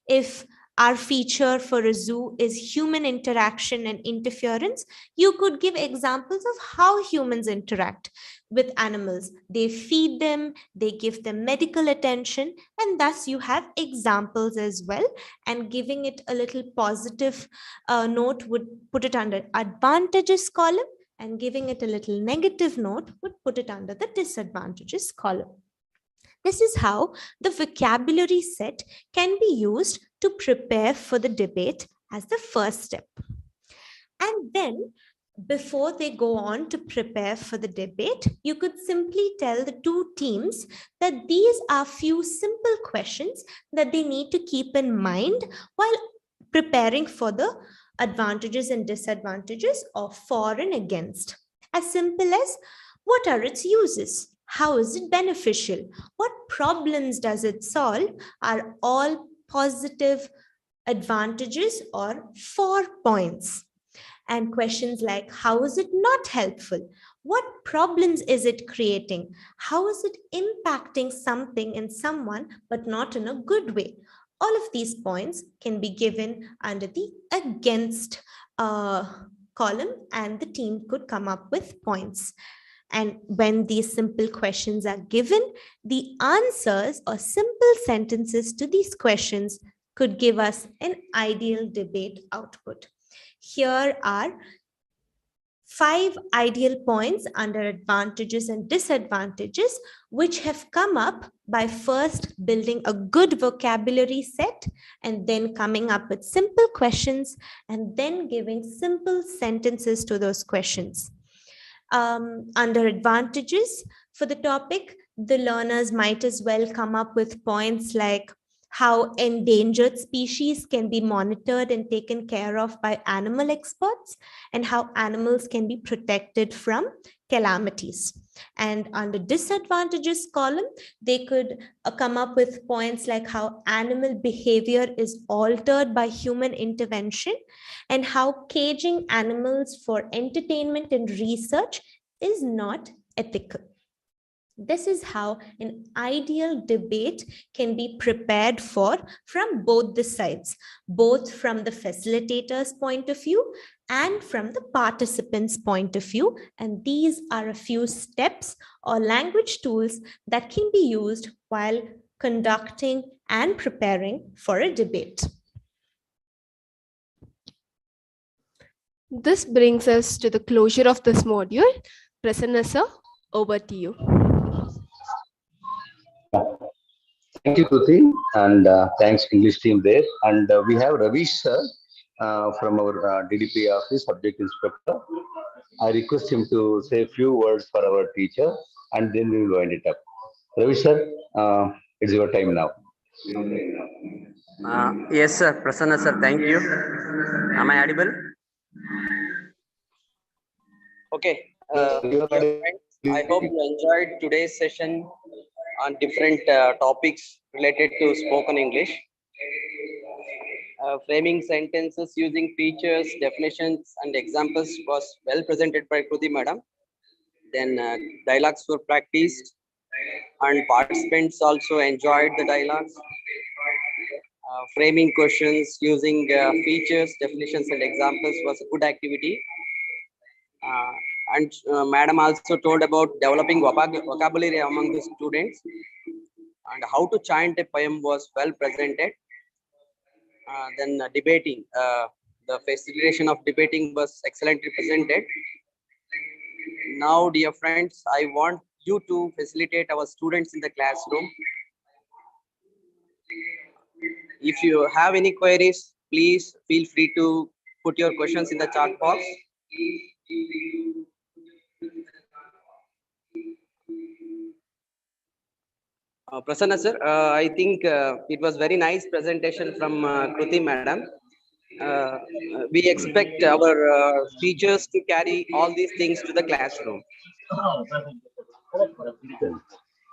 If our feature for a zoo is human interaction and interference, you could give examples of how humans interact with animals. They feed them, they give them medical attention, and thus you have examples as well. And giving it a little positive note would put it under advantages column, and giving it a little negative note would put it under the disadvantages column. This is how the vocabulary set can be used to prepare for the debate as the first step. And then, before they go on to prepare for the debate, you could simply tell the 2 teams that these are few simple questions that they need to keep in mind while preparing for the advantages and disadvantages of for and against. As simple as, what are its uses? How is it beneficial? What problems does it solve? Are all positive advantages or for points? And questions like, how is it not helpful? What problems is it creating? How is it impacting something in someone, but not in a good way? All of these points can be given under the against column, and the team could come up with points. And when these simple questions are given, the answers or simple sentences to these questions could give us an ideal debate output. Here are 5 ideal points under advantages and disadvantages, which have come up by first building a good vocabulary set and then coming up with simple questions and then giving simple sentences to those questions. Under advantages for the topic, the learners might as well come up with points like how endangered species can be monitored and taken care of by animal experts, and how animals can be protected from calamities. And under disadvantages column, they could come up with points like how animal behavior is altered by human intervention, and how caging animals for entertainment and research is not ethical. This is how an ideal debate can be prepared for from both the sides, both from the facilitator's point of view and from the participants' point of view. And these are a few steps or language tools that can be used while conducting and preparing for a debate. This brings us to the closure of this module. Prasanna sir, over to you. Thank you, Kruti, and thanks English team there. And we have Ravish sir from our DDP office, subject inspector. I request him to say a few words for our teacher, and then we will wind it up. Ravish sir, it's your time now. Yes, sir. Prasanna sir, thank you. Am I audible? Okay. Dear friends, I hope you enjoyed today's session on different topics related to spoken English. Framing sentences using features, definitions, and examples was well presented by Kruti madam. Then dialogues were practiced, and participants also enjoyed the dialogues. Framing questions using features, definitions, and examples was a good activity. And madam also told about developing vocabulary among the students, and how to chant a poem was well presented. Then debating, the facilitation of debating was excellently presented. Now, dear friends, I want you to facilitate our students in the classroom. If you have any queries, please feel free to put your questions in the chat box. Prasanna sir, I think it was very nice presentation from Kruti madam. We expect our teachers to carry all these things to the classroom.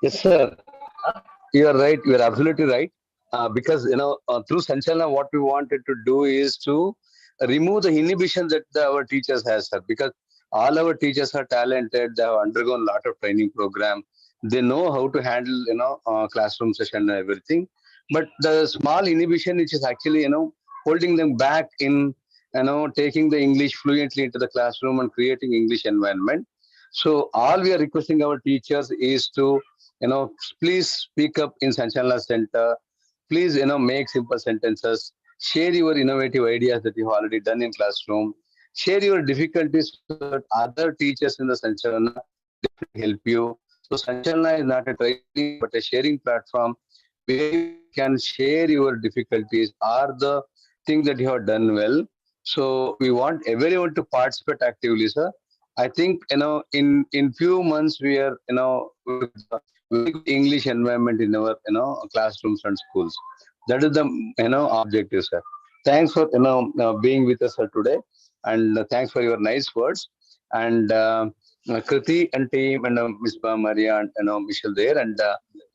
Yes, sir. You are right. You are absolutely right. Because through Sanchalana, what we wanted to do is to remove the inhibition that our teachers has, sir. Because all our teachers are talented. They have undergone a lot of training program. They know how to handle classroom session and everything. But the small inhibition, which is actually holding them back in taking the English fluently into the classroom and creating English environment. So all we are requesting our teachers is to please speak up in Sanchalana Center. Please make simple sentences. Share your innovative ideas that you have already done in classroom. Share your difficulties so that other teachers in the Sanchalana help you. So Sanchalana is not a training but a sharing platform where you can share your difficulties or the thing that you have done well. So we want everyone to participate actively, sir. I think in few months we are with very good English environment in our classrooms and schools. That is the objective, sir. Thanks for being with us, sir, today, and thanks for your nice words. And Kriti and team and Ms. Maria and Michelle there, and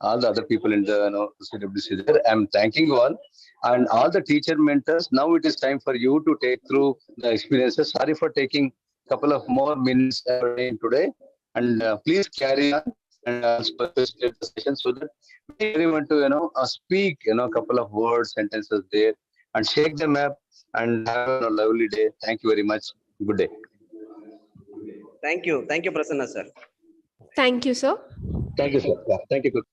all the other people in the CWC there. I'm thanking you all and all the teacher mentors. Now it is time for you to take through the experiences. Sorry for taking a couple of more minutes today, and please carry on and facilitate the session so that everyone to speak a couple of words, sentences there, and shake them up and have a lovely day. Thank you very much. Good day. Thank you, Prasanna sir. Thank you, sir. Thank you, sir. Yeah, thank you.